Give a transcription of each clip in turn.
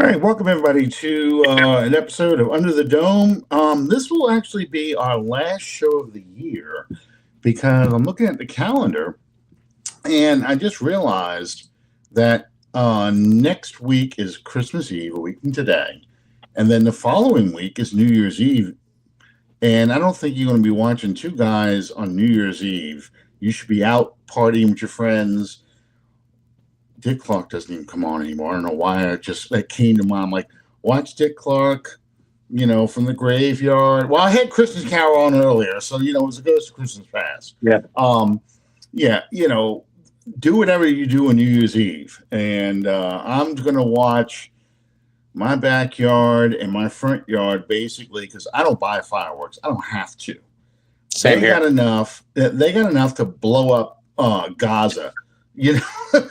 All right, welcome everybody to an episode of Under the Dome. This will actually be our last show of the year because I'm looking at the calendar and I just realized that next week is Christmas Eve, a week from today, and then the following week is New Year's Eve. And I don't think you're going to be watching two guys on New Year's Eve. You should be out partying with your friends. Dick Clark doesn't even come on anymore. I don't know why. That came to mind. I'm like, watch Dick Clark, from the graveyard. Well, I had Christmas Carol on earlier, so it was a Ghost of Christmas Past. Yeah. Yeah. Do whatever you do on New Year's Eve, and I'm gonna watch my backyard and my front yard basically because I don't buy fireworks. I don't have to. Same they here. got enough. They got enough to blow up Gaza.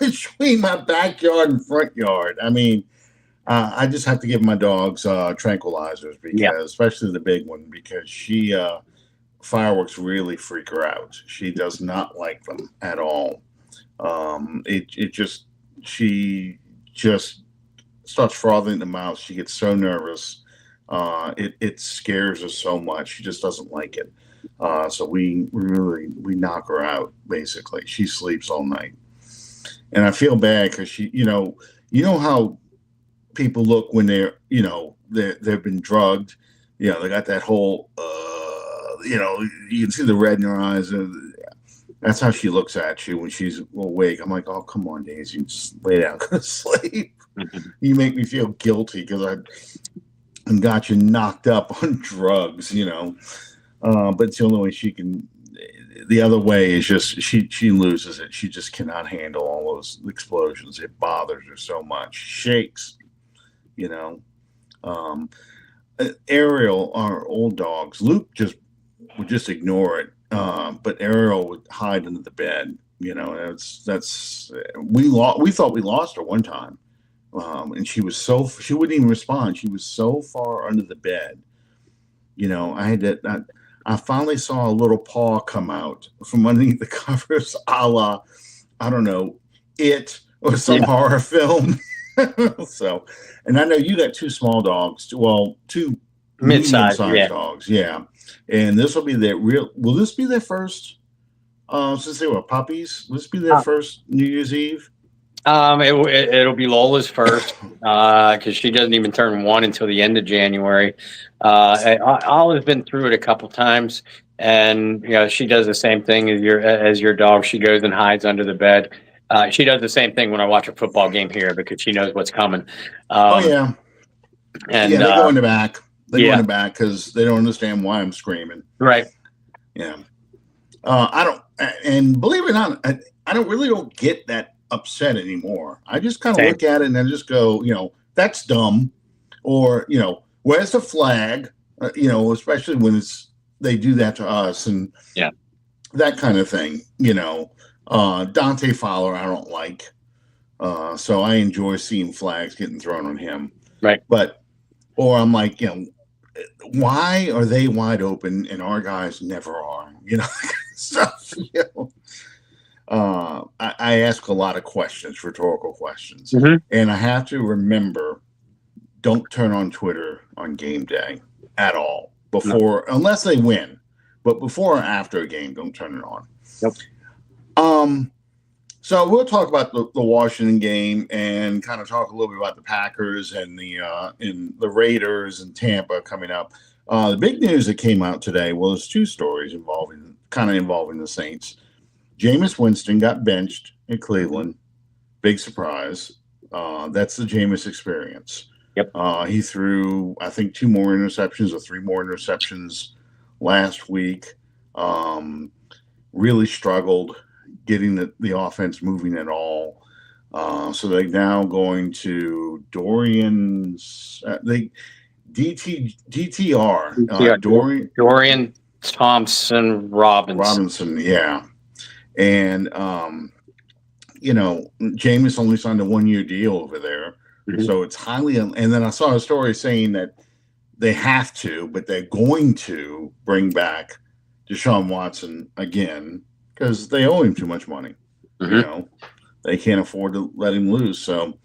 Between my backyard and front yard. I mean, I just have to give my dogs tranquilizers because, especially the big one, because she fireworks really freak her out. She does not like them at all. She just starts frothing at the mouth. She gets so nervous. It scares her so much. She just doesn't like it. So we knock her out. Basically, she sleeps all night. And I feel bad because she, you know how people look when they've been drugged. They got that whole, you can see the red in her eyes. That's how she looks at you when she's awake. I'm like, oh, come on, Daisy, just lay down, go to sleep. You make me feel guilty because I got you knocked up on drugs, but it's the only way she can. The other way is just she loses it. She just cannot handle all those explosions. It bothers her so much. Shakes, Ariel, our old dogs. Luke would just ignore it, but Ariel would hide under the bed. We thought we lost her one time, and she wouldn't even respond. She was so far under the bed. I finally saw a little paw come out from underneath the covers, a la, I don't know, It or some horror film. So, and I know you got two small dogs. Well, two mid-sized dogs. Yeah, and this will be will this be their first? Since they were puppies, will this be their first New Year's Eve? It'll be Lola's first because she doesn't even turn one until the end of January. Olive's been through it a couple times, and she does the same thing as your dog. She goes and hides under the bed. She does the same thing when I watch a football game here because she knows what's coming. And they go in the back. They go in the back because they don't understand why I'm screaming. Right. Yeah. I don't, and believe it or not, I don't get that upset anymore. I just kind of look at it and then just go, that's dumb, or where's the flag? Especially when they do that to us and that kind of thing. Dante Fowler, I don't like, so I enjoy seeing flags getting thrown on him. Right, or I'm like, why are they wide open and our guys never are? Stuff. I ask a lot of questions, rhetorical questions, and I have to remember: don't turn on Twitter on game day at all unless they win. But before or after a game, don't turn it on. Nope. So we'll talk about the Washington game and kind of talk a little bit about the Packers and the Raiders and Tampa coming up. The big news that came out today was two stories involving the Saints. Jameis Winston got benched in Cleveland. Big surprise. That's the Jameis experience. Yep. He threw, I think, 2 more interceptions or 3 more interceptions last week. Really struggled getting the offense moving at all. So they're now going to Dorian's DTR. Dorian Thompson Robinson. Yeah. And, Jameis only signed a 1-year deal over there. Mm-hmm. So it's highly, and then I saw a story saying that they have to, but they're going to bring back Deshaun Watson again because they owe him too much money. Mm-hmm. They can't afford to let him lose. So,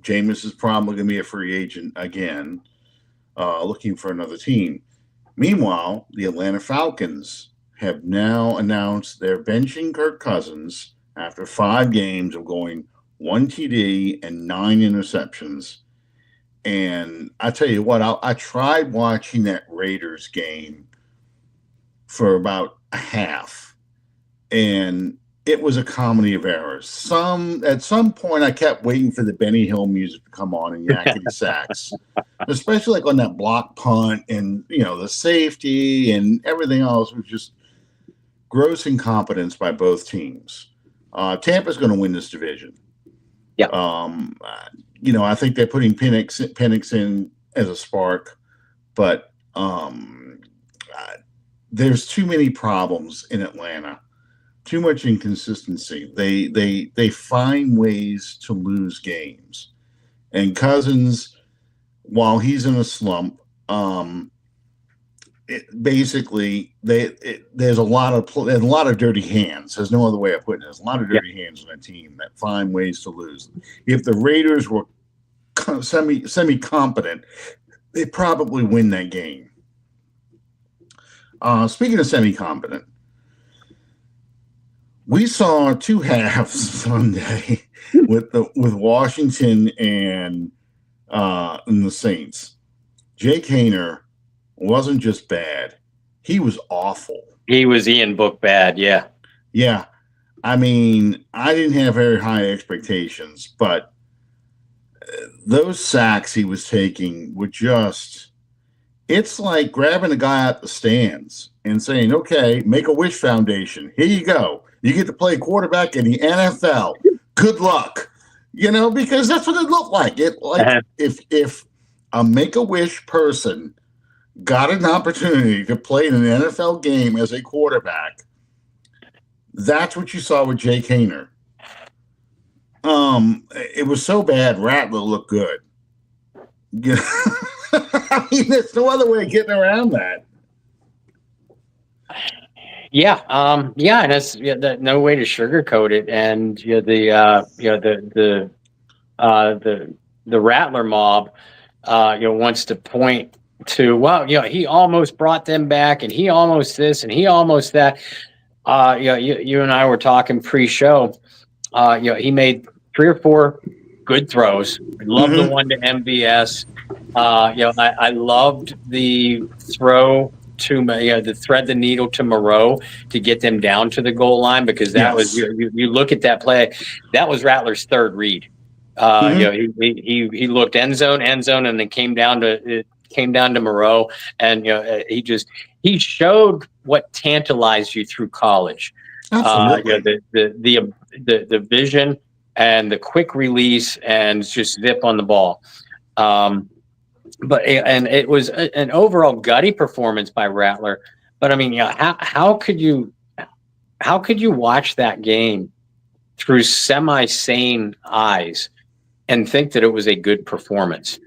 Jameis is probably going to be a free agent again, looking for another team. Meanwhile, the Atlanta Falcons have now announced they're benching Kirk Cousins after 5 games of going 1 TD and 9 interceptions. And I tell you what, I tried watching that Raiders game for about a half, and it was a comedy of errors. At some point, I kept waiting for the Benny Hill music to come on and yakety sacks, especially like on that block punt and the safety and everything else was just gross incompetence by both teams. Tampa's going to win this division. Yeah. I think they're putting Penix in as a spark, but there's too many problems in Atlanta. Too much inconsistency. They find ways to lose games. And Cousins, while he's in a slump, there's a lot of dirty hands. There's no other way of putting it. There's a lot of dirty hands on a team that find ways to lose. If the Raiders were semi competent, they'd probably win that game. Speaking of semi competent, we saw 2 halves Sunday with Washington and the Saints. Jake Haener wasn't just bad; he was awful. He was Ian Book bad, yeah. Yeah, I mean, I didn't have very high expectations, but those sacks he was taking were just—it's like grabbing a guy out the stands and saying, "Okay, Make-A-Wish Foundation, here you go. You get to play quarterback in the NFL. Good luck." Because that's what it looked like. If a Make-A-Wish person got an opportunity to play in an NFL game as a quarterback, that's what you saw with Jake Haener. It was so bad, Rattler looked good. I mean, there's no other way of getting around that. Yeah, and that's no way to sugarcoat it. And the Rattler mob, wants to point to, he almost brought them back, and he almost this, and he almost that. You and I were talking pre-show. He made 3 or 4 good throws. I loved the one to MVS. I loved the throw to the thread the needle to Moreau to get them down to the goal line, because that was you look at that play, that was Rattler's 3rd read. He looked end zone, and then came down to Moreau, and he showed what tantalized you through college. Absolutely. The vision and the quick release and just zip on the ball. But it was an overall gutty performance by Rattler. But I mean, how could you watch that game through semi-sane eyes and think that it was a good performance?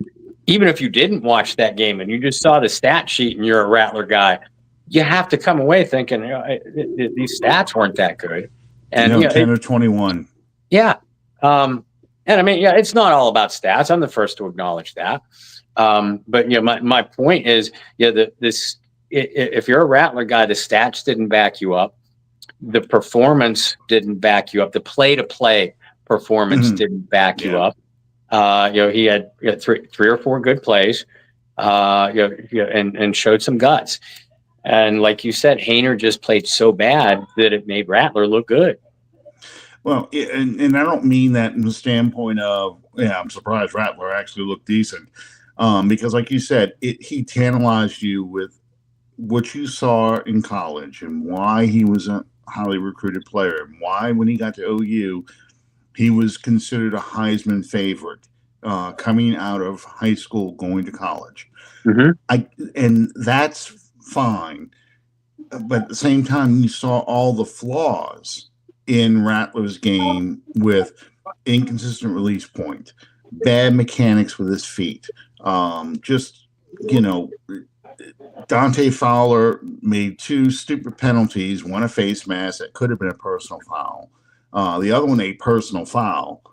Even if you didn't watch that game and you just saw the stat sheet and you're a Rattler guy, you have to come away thinking these stats weren't that good. And 10 or 21. Yeah. And I mean, it's not all about stats. I'm the first to acknowledge that. But my point is, if you're a Rattler guy, the stats didn't back you up. The performance didn't back you up. The play-to-play performance didn't back you up. He had 3 or 4 good plays, and showed some guts. And like you said, Haener just played so bad that it made Rattler look good. Well, and I don't mean that in the standpoint of, I'm surprised Rattler actually looked decent. Because like you said, he tantalized you with what you saw in college and why he was a highly recruited player, and why when he got to OU, he was considered a Heisman favorite coming out of high school, going to college. And that's fine. But at the same time, you saw all the flaws in Rattler's game with inconsistent release point, bad mechanics with his feet. Dante Fowler made 2 stupid penalties, one a face mask that could have been a personal foul. The other one a personal foul.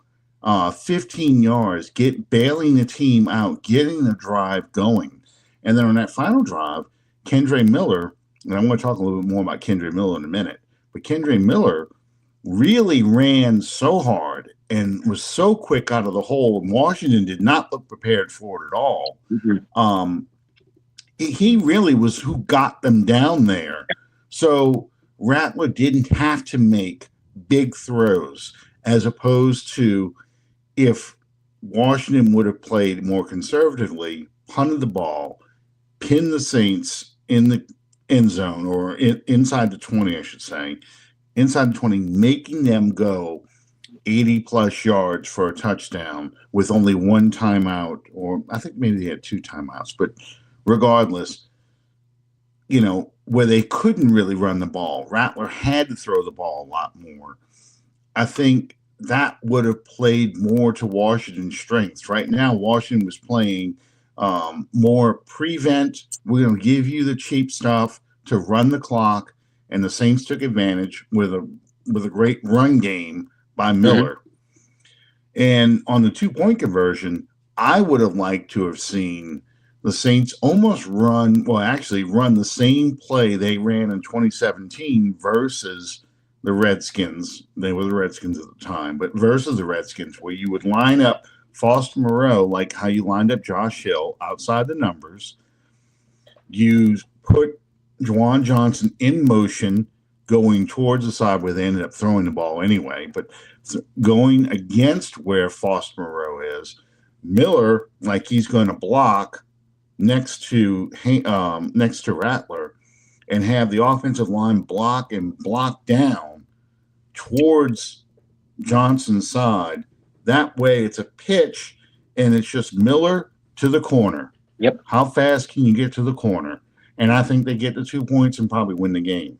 15 yards, bailing the team out, getting the drive going. And then on that final drive, Kendre Miller, and I'm going to talk a little bit more about Kendre Miller in a minute, but Kendre Miller really ran so hard and was so quick out of the hole, and Washington did not look prepared for it at all. He really was who got them down there. So Rattler didn't have to make big throws, as opposed to if Washington would have played more conservatively, punted the ball, pinned the Saints in the end zone, or inside the 20, I should say, inside the 20, making them go 80-plus yards for a touchdown with only one timeout, or I think maybe they had 2 timeouts. But regardless, where they couldn't really run the ball, Rattler had to throw the ball a lot more. I think that would have played more to Washington's strengths. Right now, Washington was playing more prevent. We're going to give you the cheap stuff to run the clock, and the Saints took advantage with a great run game by Miller. And on the 2-point conversion, I would have liked to have seen the Saints almost run the same play they ran in 2017 versus the Redskins. They were the Redskins at the time, but versus the Redskins, where you would line up Foster Moreau like how you lined up Josh Hill outside the numbers. You put Juwan Johnson in motion going towards the side where they ended up throwing the ball anyway, but going against where Foster Moreau is. Miller, like he's going to block next to Rattler, and have the offensive line block down towards Johnson's side. That way it's a pitch, and it's just Miller to the corner. Yep. How fast can you get to the corner? And I think they get the 2 points and probably win the game.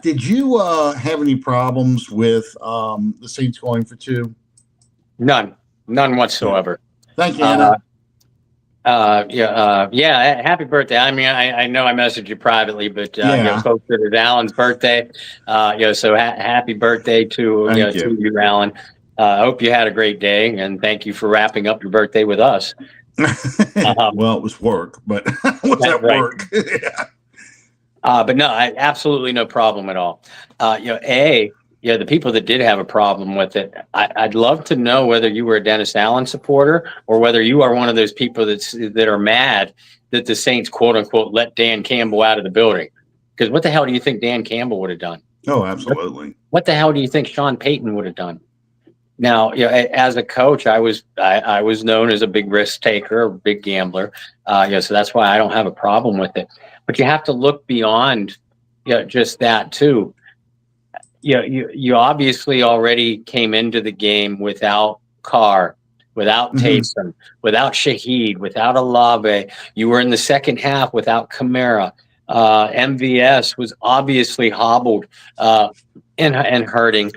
Did you have any problems with the Saints going for 2? None whatsoever. Thank you, Haener. Yeah. Happy birthday. I mean, I know I messaged you privately, but folks, it is Alan's birthday. So happy birthday to you, Alan. I hope you had a great day, and thank you for wrapping up your birthday with us. Well, it was work, but was that right. work? Yeah. But no, absolutely no problem at all. The people that did have a problem with it, I'd love to know whether you were a Dennis Allen supporter or whether you are one of those people that are mad that the Saints, quote unquote, let Dan Campbell out of the building. Because what the hell do you think Dan Campbell would have done? Oh, absolutely. What the hell do you think Sean Payton would have done? Now, as a coach, I was known as a big risk taker, a big gambler. So that's why I don't have a problem with it. But you have to look beyond just that too. You obviously already came into the game without Carr, without Taysom, without Shaheed, without Olave. You were in the second half without Kamara. MVS was obviously hobbled and hurting.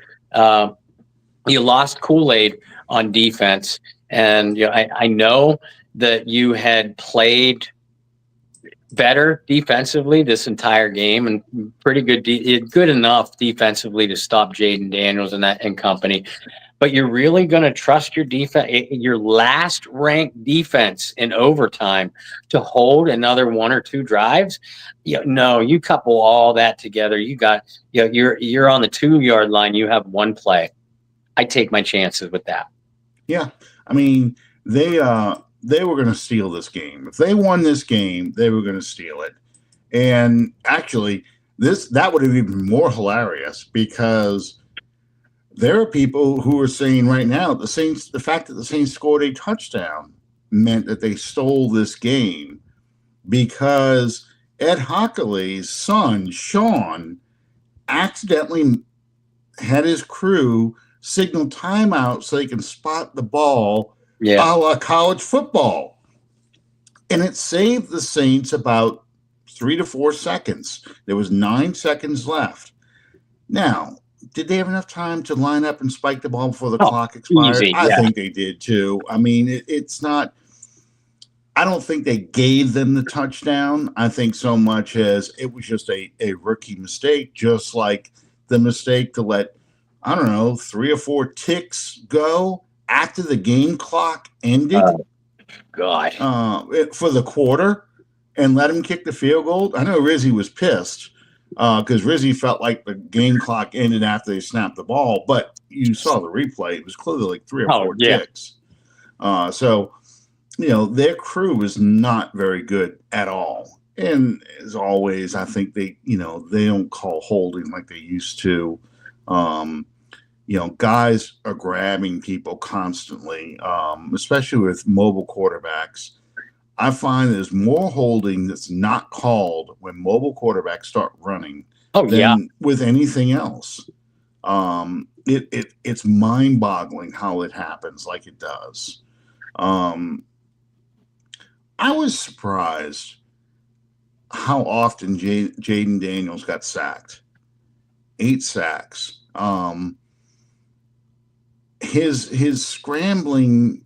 You lost Kool-Aid on defense, and I know that you had played better defensively this entire game and pretty good enough defensively to stop Jaden Daniels and company. But you're really going to trust your defense, your last ranked defense in overtime, to hold another 1 or 2 drives? No, you couple all that together. You got you're on the 2-yard line. You have one play. I take my chances with that. Yeah, I mean they were going to steal this game. If they won this game, they were going to steal it. And actually, that would have been even more hilarious, because there are people who are saying right now the fact that the Saints scored a touchdown meant that they stole this game, because Ed Hockley's son, Sean, accidentally had his crew signal timeout so they can spot the ball, a la college football. And it saved the Saints about 3 to 4 seconds. There was 9 seconds left. Now, did they have enough time to line up and spike the ball before the clock expired? Easy, I think they did too. I mean, it's not – I don't think they gave them the touchdown. I think so much as it was just a rookie mistake, just like the mistake to let I don't know, 3 or 4 ticks go after the game clock ended Oh, God. for the quarter and let him kick the field goal. I know Rizzy was pissed because Rizzy felt like the game clock ended after they snapped the ball, but you saw the replay. It was clearly like three or Oh, four yeah. ticks. So, their crew is not very good at all. And as always, I think they don't call holding like they used to. Um, guys are grabbing people constantly, especially with mobile quarterbacks. I find there's more holding that's not called when mobile quarterbacks start running Oh, yeah. than with anything else. It's mind boggling how it happens like it does. Um, I was surprised how often Jaden Daniels got sacked. 8 sacks. His scrambling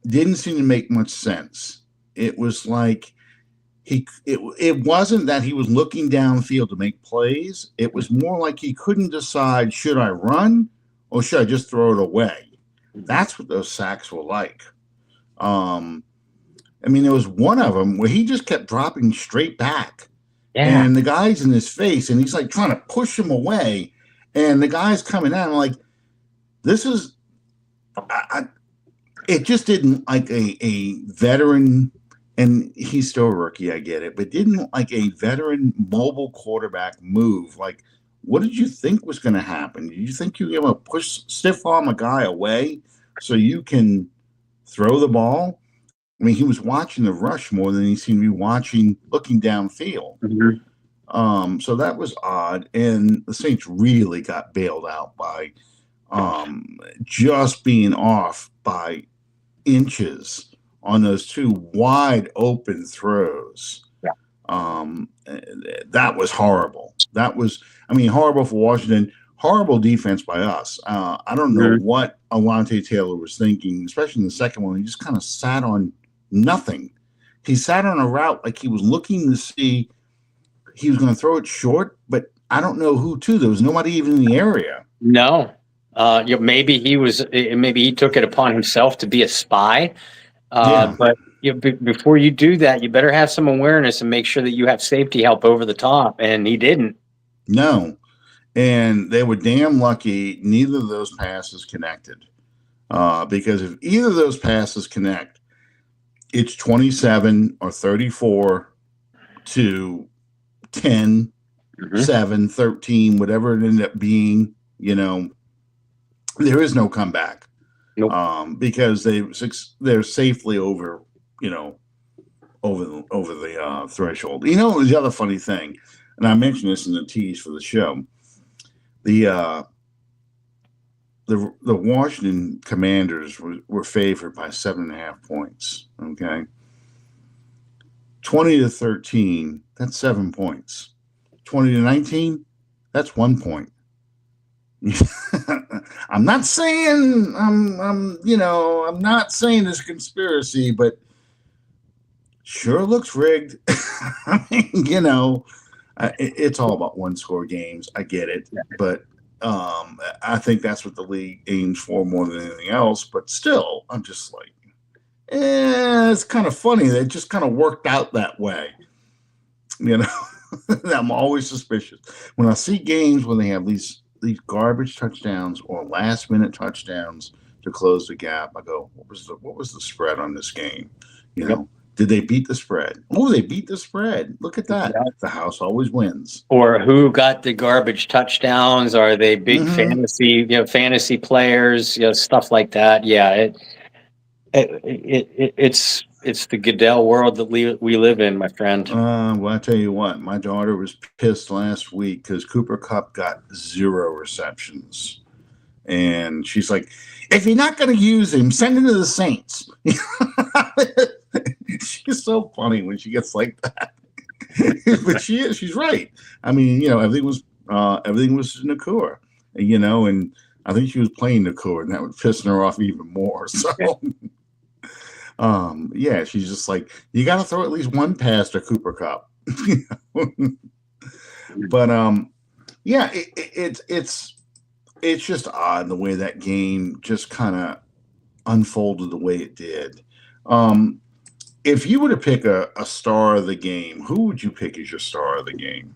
didn't seem to make much sense. It was like it wasn't that he was looking downfield to make plays. It was more like he couldn't decide, should I run or should I just throw it away? That's what those sacks were like. There was one of them where he just kept dropping straight back. Yeah. And the guy's in his face and he's like trying to push him away. And the guy's coming at him like, this is, it just didn't like a veteran, and he's still a rookie, I get it, but didn't like a veteran mobile quarterback move. Like, what did you think was going to happen? Did you think you were going to push stiff arm a guy away so you can throw the ball? He was watching the rush more than he seemed to be looking downfield. Mm-hmm. So that was odd, and the Saints really got bailed out by just being off by inches on those 2 wide open throws. Yeah. That was horrible. That was, horrible for Washington. Horrible defense by us. I don't know what Alontae Taylor was thinking, especially in the second one. He just kind of sat on nothing. He sat on a route like he was looking to see he was going to throw it short, but I don't know who to. There was nobody even in the area. No. Maybe he took it upon himself to be a spy. But before you do that, you better have some awareness and make sure that you have safety help over the top. And he didn't. No. And they were damn lucky neither of those passes connected. Because if either of those passes connect, it's 27 or 34 to 10, 7, 13, whatever it ended up being. There is no comeback. Nope. Because they're safely over the threshold. The other funny thing, and I mentioned this in the tease for the show, the Washington Commanders were favored by 7.5 points. Okay, 20-13, that's 7 points. 20-19, that's 1 point. I'm not saying I'm not saying it's a conspiracy, but sure looks rigged. It's all about 1-score games. I get it, but I think that's what the league aims for more than anything else. But still, I'm just like, it's kind of funny that it just kind of worked out that way. I'm always suspicious when I see games when they have these garbage touchdowns or last-minute touchdowns to close the gap. I go, what was the spread on this game? Did they beat the spread? Oh, they beat the spread. Look at that. Yeah. The house always wins. Or who got the garbage touchdowns? Are they big fantasy players? Stuff like that. Yeah, it's the Goodell world that we live in, my friend. Well, I tell you what, my daughter was pissed last week because Cooper Kupp got 0 receptions. And she's like, if you're not going to use him, send him to the Saints. She's so funny when she gets like that. But she's right. Everything was Nakua, and I think she was playing Nakua, and that was pissing her off even more. So, she's just like, you got to throw at least one pass to Cooper Kupp. But it's it's just odd the way that game just kind of unfolded the way it did. Um, if you were to pick a star of the game, who would you pick as your star of the game?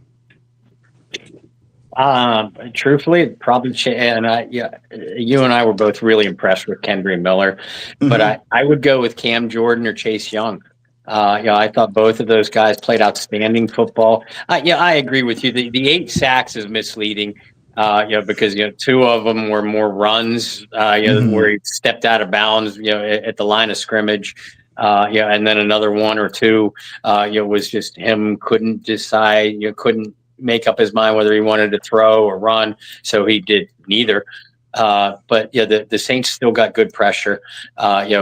Truthfully, probably, and yeah, you and I were both really impressed with Kendry Miller, but Hmm. I would go with Cam Jordan or Chase Young. I thought both of those guys played outstanding football. Yeah, I agree with you. The 8 sacks is misleading. Because two of them were more runs. Where Hmm. he stepped out of bounds. At the line of scrimmage. And then another one or two. Was just him couldn't decide. Couldn't make up his mind whether he wanted to throw or run, so he did neither. But yeah, the Saints still got good pressure.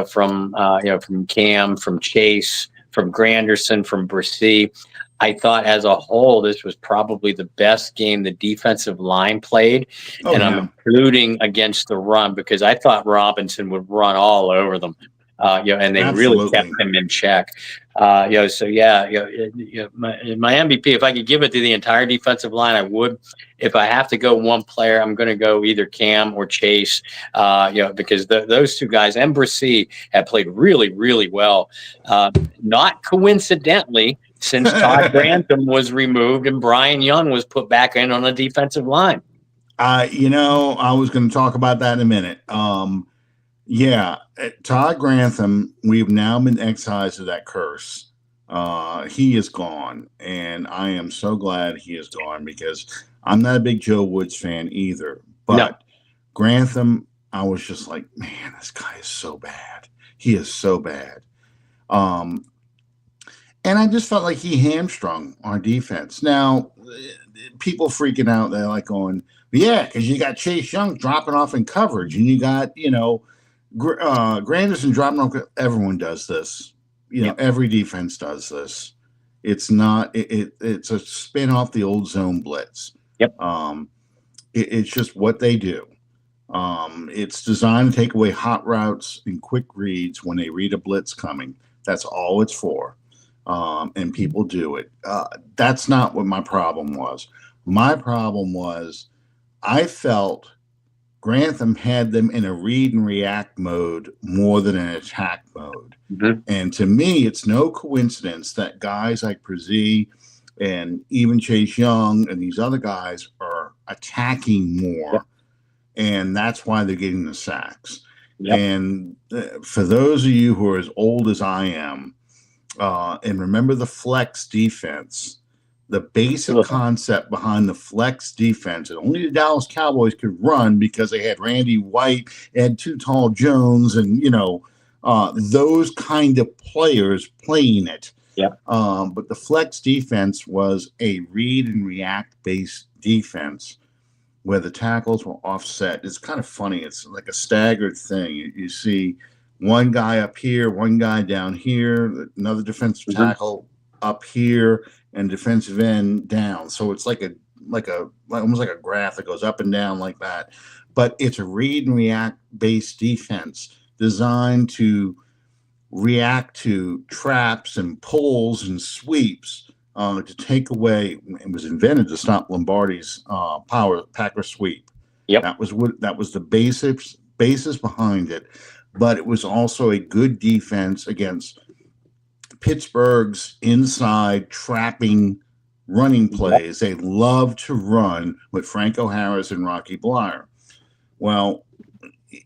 From Cam, from Chase, from Granderson, from Brissy. I thought as a whole, this was probably the best game the defensive line played, Oh and I'm yeah, including against the run because I thought Robinson would run all over them. And they really kept absolutely. him in check. So yeah, my MVP, if I could give it to the entire defensive line, I would. If I have to go one player, I'm going to go either Cam or Chase. Because those two guys and Brissy have played really, really well. Not coincidentally, since Todd Grantham was removed and Brian Young was put back in on the defensive line. I was going to talk about that in a minute. Yeah, Todd Grantham, we've now been excised of that curse. He is gone, and I am so glad he is gone because I'm not a big Joe Woods fan either. No. But Grantham, I was just like, man, this guy is so bad. He is so bad. Um, and I just felt like he hamstrung our defense. Now, people freaking out, they're like going, yeah, because you got Chase Young dropping off in coverage, and you got, Granderson dropping off. Everyone does this. Yep. Every defense does this. It's not. It's a spin off the old zone blitz. Yep. It's just what they do. It's designed to take away hot routes and quick reads when they read a blitz coming. That's all it's for. And people do it. That's not what my problem was. My problem was I felt Grantham had them in a read and react mode more than an attack mode. Mm-hmm. And to me, it's no coincidence that guys like Brzee and even Chase Young and these other guys are attacking more. Yep. And that's why they're getting the sacks. Yep. And for those of you who are as old as I am, and remember the flex defense, the basic concept behind the flex defense, and only the Dallas Cowboys could run because they had Randy White, and Too Tall Jones, and those kind of players playing it. Yeah. But the flex defense was a read and react based defense where the tackles were offset. It's kind of funny. It's like a staggered thing. You see one guy up here, one guy down here, another defensive tackle up here, and defensive end down. So it's like almost like a graph that goes up and down like that. But it's a read and react based defense designed to react to traps and pulls and sweeps to take away. It was invented to stop Lombardi's Packer sweep. Yep. That was the basis behind it. But it was also a good defense against Pittsburgh's inside trapping running plays. They love to run with Franco Harris and Rocky Bleier. Well,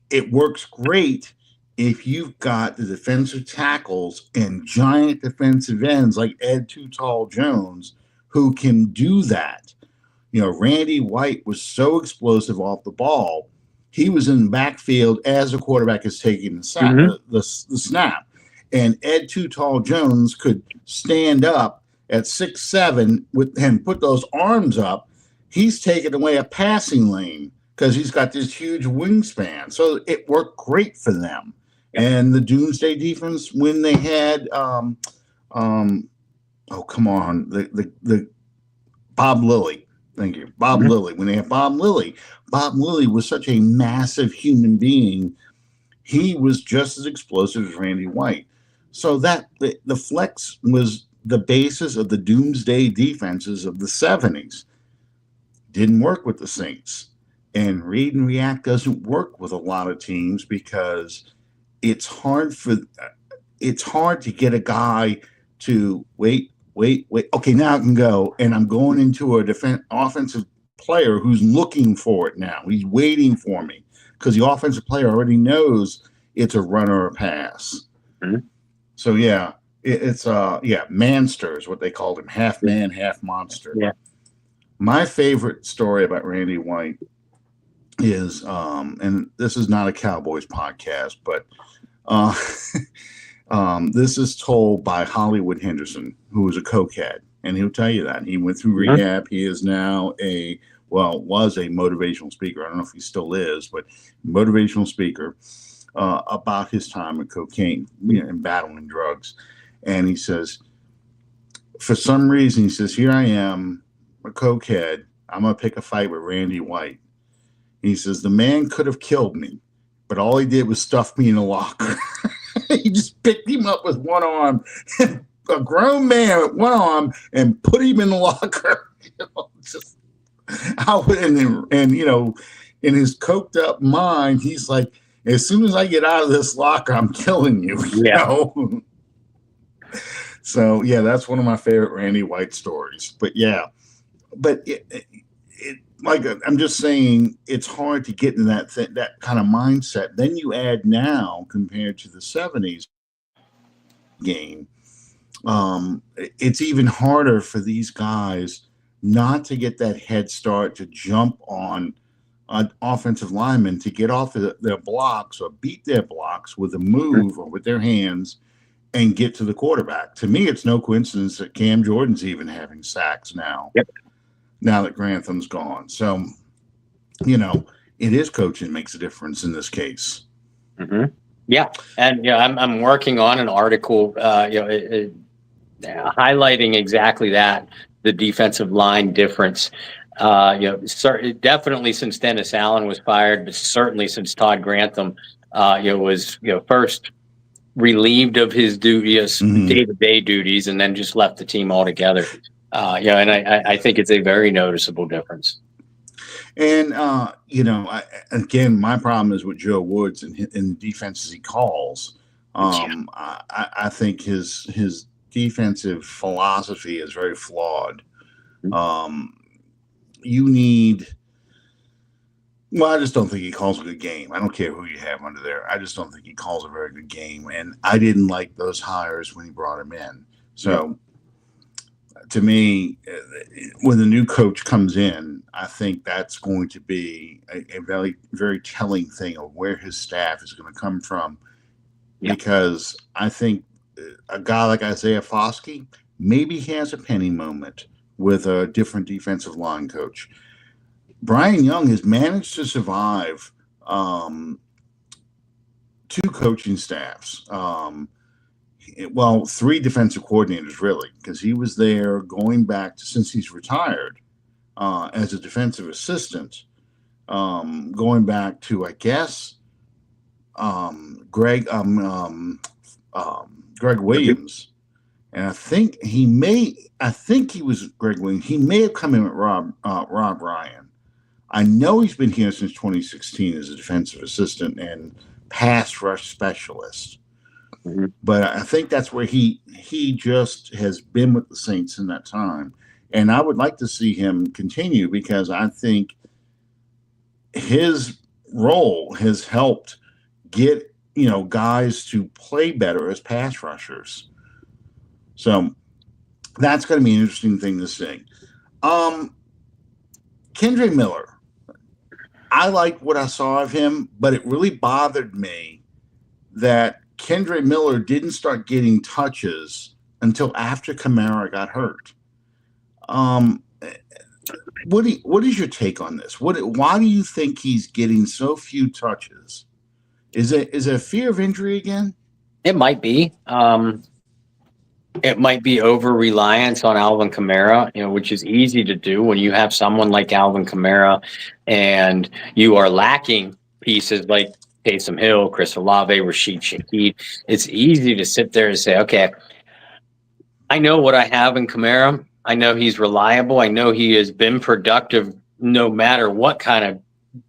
it works great if you've got the defensive tackles and giant defensive ends like Ed Too Tall Jones who can do that. Randy White was so explosive off the ball. He was in the backfield as the quarterback is taking the snap. And Ed Too Tall Jones could stand up at 6'7" and put those arms up. He's taking away a passing lane because he's got this huge wingspan. So it worked great for them. Yep. And the Doomsday defense, when they had the Bob Lilly. Thank you. Bob Lilly. When they had Bob Lilly was such a massive human being. He was just as explosive as Randy White. So that the flex was the basis of the Doomsday defenses of the 70s. Didn't work with the Saints. And read and react doesn't work with a lot of teams because it's hard for it's hard to get a guy to wait. Okay, now I can go, and I'm going into a offensive player who's looking for it now. He's waiting for me because the offensive player already knows it's a run or a pass. Mhm. So yeah, it's manster is what they called him, half man, half monster. Yeah. My favorite story about Randy White is, and this is not a Cowboys podcast, but uh, this is told by Hollywood Henderson, who was a cokehead, and he'll tell you that he went through rehab. He is now was a motivational speaker. I don't know if he still is, but motivational speaker about his time with cocaine, and battling drugs. And he says, for some reason, he says, here I am, a cokehead. I'm gonna pick a fight with Randy White. He says, the man could have killed me, but all he did was stuff me in a locker. He just picked him up with one arm, a grown man with one arm, and put him in the locker. Just in his coked up mind, he's like, as soon as I get out of this locker, I'm killing you. So yeah, that's one of my favorite Randy White stories. But I'm just saying, it's hard to get into that kind of mindset. Then you add now compared to the 70s game, it's even harder for these guys not to get that head start to jump on an offensive lineman to get off their blocks or beat their blocks with a move or with their hands and get to the quarterback. To me, it's no coincidence that Cam Jordan's even having sacks now. Yep. Now that Grantham's gone. So, it is coaching makes a difference in this case. Mm-hmm. Yeah. And, I'm working on an article, highlighting exactly that, the defensive line difference. Definitely since Dennis Allen was fired, but certainly since Todd Grantham, was, first relieved of his duties, day-to-day duties, and then just left the team altogether. And I think it's a very noticeable difference. And, again, my problem is with Joe Woods and the defenses he calls. I think his defensive philosophy is very flawed. I just don't think he calls a good game. I don't care who you have under there. I just don't think he calls a very good game. And I didn't like those hires when he brought him in. So, to me, when the new coach comes in, I think that's going to be a very, very telling thing of where his staff is going to come from. Yeah. Because I think a guy like Isaiah Foskey, maybe he has a penny moment with a different defensive line coach. Brian Young has managed to survive 2 coaching staffs. 3 defensive coordinators, really, because he was there going back to, since he's retired, as a defensive assistant, going back to, I guess, Greg Williams. And I think he was Greg Williams. He may have come in with Rob Ryan. I know he's been here since 2016 as a defensive assistant and pass rush specialist. Mm-hmm. But I think that's where he just has been with the Saints in that time. And I would like to see him continue because I think his role has helped get, guys to play better as pass rushers. So that's going to be an interesting thing to see. Kendre Miller, I liked what I saw of him, but it really bothered me that Kendre Miller didn't start getting touches until after Kamara got hurt. What is your take on this? Why do you think he's getting so few touches? Is it a fear of injury again? It might be. It might be over-reliance on Alvin Kamara, which is easy to do when you have someone like Alvin Kamara and you are lacking pieces like Taysom Hill, Chris Olave, Rashid Shaheed. It's easy to sit there and say, okay, I know what I have in Kamara. I know he's reliable. I know he has been productive no matter what kind of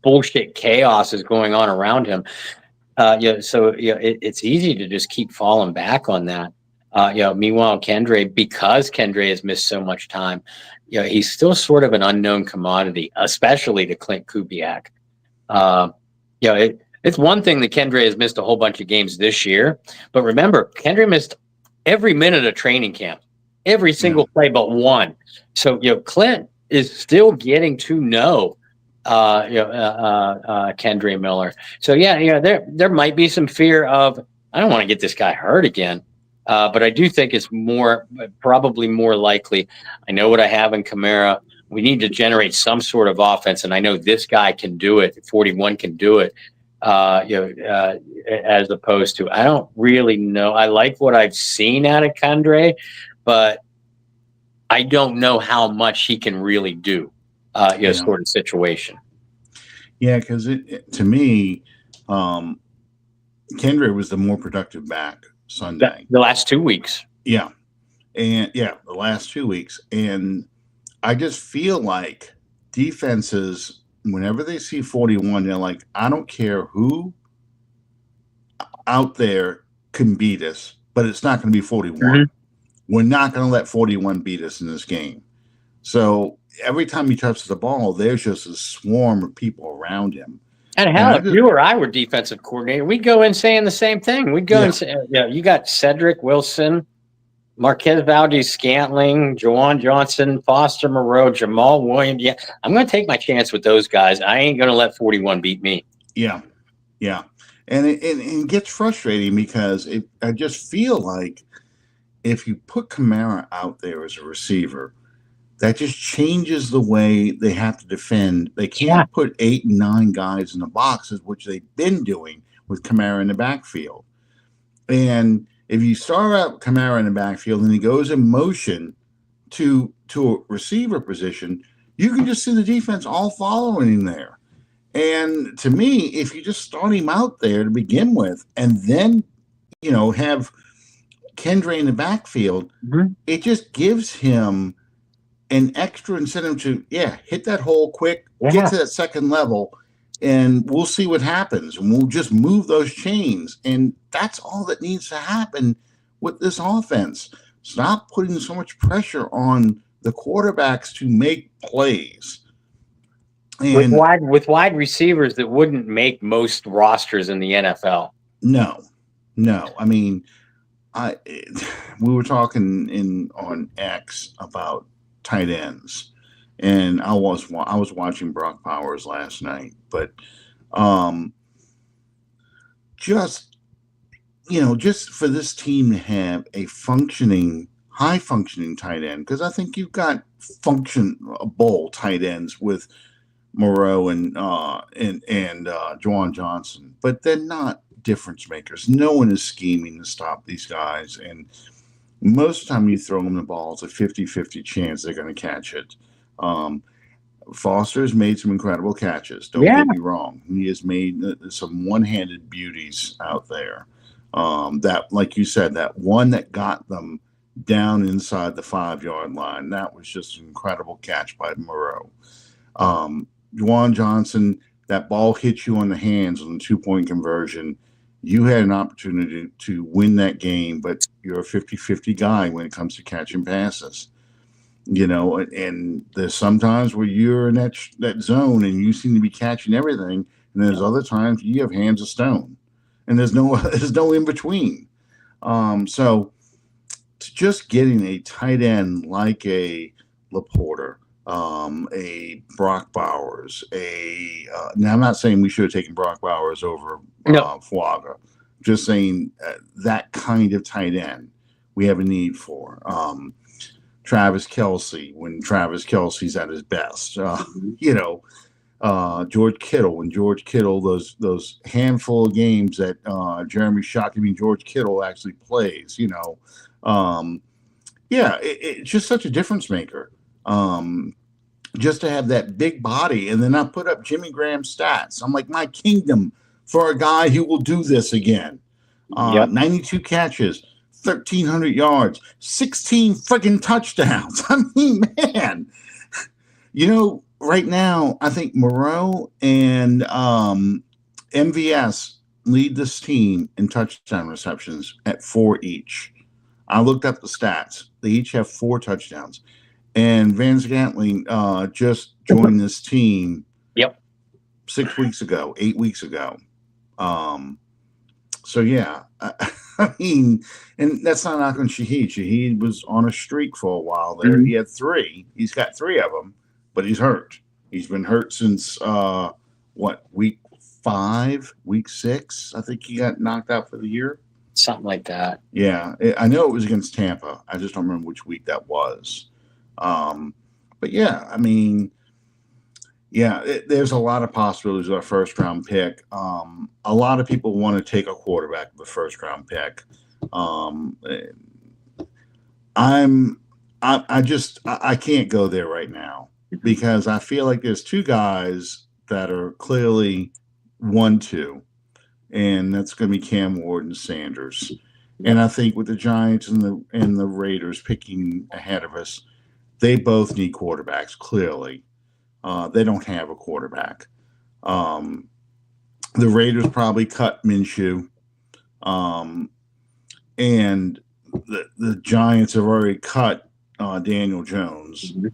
bullshit chaos is going on around him. So it's easy to just keep falling back on that. Meanwhile, Kendra, because Kendra has missed so much time, he's still sort of an unknown commodity, especially to Clint Kubiak. It's one thing that Kendra has missed a whole bunch of games this year, but remember, Kendra missed every minute of training camp, every single play but one. So Clint is still getting to know Kendra Miller. So there might be some fear of, I don't want to get this guy hurt again. But I do think it's probably more likely. I know what I have in Kamara. We need to generate some sort of offense, and I know this guy can do it. 41 can do it. As opposed to, I don't really know. I like what I've seen out of Kendra, but I don't know how much he can really do. Sort of situation. Yeah, because to me, Kendra was the more productive back Sunday. The last 2 weeks. Yeah. And the last 2 weeks. And I just feel like defenses, whenever they see 41, they're like, I don't care who out there can beat us, but it's not going to be 41. Mm-hmm. We're not going to let 41 beat us in this game. So every time he touches the ball, there's just a swarm of people around him. And hell, if you or I were defensive coordinator, we'd go in saying the same thing. We'd go and say, you got Cedric Wilson, Marquez Valdez-Scantling, Juwan Johnson, Foster Moreau, Jamal Williams. Yeah, I'm going to take my chance with those guys. I ain't going to let 41 beat me. Yeah. And it gets frustrating because I just feel like if you put Kamara out there as a receiver, that just changes the way they have to defend. They can't put 8 and 9 guys in the boxes, which they've been doing with Kamara in the backfield. And if you start out Kamara in the backfield and he goes in motion to a receiver position, you can just see the defense all following him there. And to me, if you just start him out there to begin with and then, have Kendra in the backfield, it just gives him an extra incentive to, hit that hole quick, get to that second level, and we'll see what happens. And we'll just move those chains. And that's all that needs to happen with this offense. Stop putting so much pressure on the quarterbacks to make plays. And with wide receivers that wouldn't make most rosters in the NFL. No. I mean, we were talking on X about tight ends, and I was watching Brock Powers last night, but just for this team to have a high functioning tight end, because I think you've got functionable tight ends with Moreau and Juwan Johnson, but they're not difference makers. No one is scheming to stop these guys, and most of the time you throw them the ball, it's a 50-50 chance they're going to catch it. Foster has made some incredible catches. Don't get me wrong. He has made some one-handed beauties out there. That, like you said, that one that got them down inside the 5-yard line, that was just an incredible catch by Moreau. Juwan Johnson, that ball hit you on the hands on the 2-point conversion. You had an opportunity to win that game, but you're a 50-50 guy when it comes to catching passes. And there's sometimes where you're in that zone and you seem to be catching everything, and there's other times you have hands of stone, and there's no in between. So just getting a tight end like a Laporta, a Brock Bowers, now I'm not saying we should have taken Brock Bowers over Fuaga. Just saying that kind of tight end we have a need for. Travis Kelce, when Travis Kelce's at his best. George Kittle, when George Kittle, those handful of games that Jeremy Shockey, George Kittle actually plays, it's just such a difference maker. Just to have that big body, and then I put up Jimmy Graham stats. I'm like, my kingdom for a guy who will do this again. 92 catches, 1,300 yards, 16 freaking touchdowns. I mean, man, right now, I think Moreau and MVS lead this team in touchdown receptions at 4 each. I looked up the stats. They each have 4 touchdowns. And Van Scantling just joined this team Yep. 6 weeks ago, 8 weeks ago. So yeah, I mean, and that's not knocking Shaheed. Shaheed was on a streak for a while there. Mhm. He had 3. He's got 3 of them, but he's hurt. He's been hurt since week 5, week 6. I think he got knocked out for the year. Something like that. Yeah, I know it was against Tampa. I just don't remember which week that was. But yeah, I mean, yeah, there's a lot of possibilities with our first round pick. A lot of people want to take a quarterback with the first round pick. I can't go there right now because I feel like there's 2 guys that are clearly 1-2, and that's going to be Cam Ward and Sanders. And I think with the Giants and the Raiders picking ahead of us, they both need quarterbacks. Clearly, they don't have a quarterback. The Raiders probably cut Minshew, and the Giants have already cut Daniel Jones. Mhm.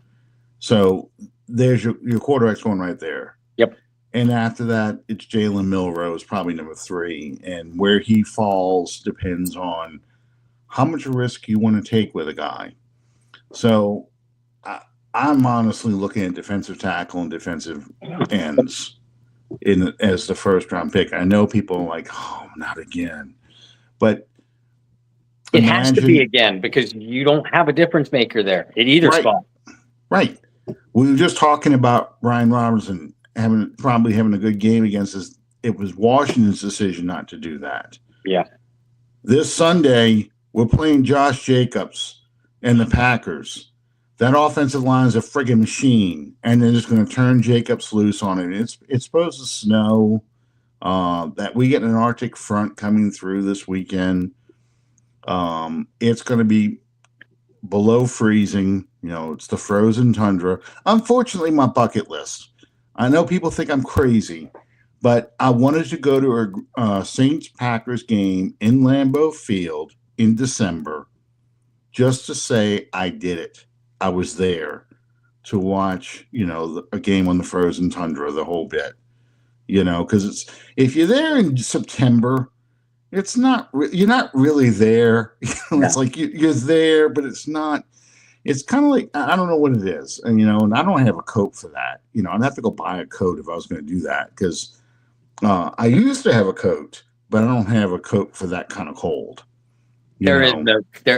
So there's your quarterback's going right there. Yep. And after that, it's Jalen Milrose, probably number 3. And where he falls depends on how much risk you want to take with a guy. So I'm honestly looking at defensive tackle and defensive ends as the first round pick. I know people are like, oh, not again. But it has to be again because you don't have a difference maker there in either spot. Right. We were just talking about Ryan Robinson probably having a good game against us. It was Washington's decision not to do that. Yeah. This Sunday, we're playing Josh Jacobs and the Packers. That offensive line is a friggin' machine, and they're just going to turn Jacobs loose on it. It's supposed to snow. That we get an Arctic front coming through this weekend. It's going to be below freezing. It's the frozen tundra. Unfortunately, my bucket list. I know people think I'm crazy, but I wanted to go to a Saints-Packers game in Lambeau Field in December just to say I did it. I was there to watch, a game on the frozen tundra, the whole bit, because if you're there in September, you're not really there. It's like you're there, but it's not. It's kind of like, I don't know what it is. And, and I don't have a coat for that. I'd have to go buy a coat if I was going to do that because I used to have a coat, but I don't have a coat for that kind of cold. There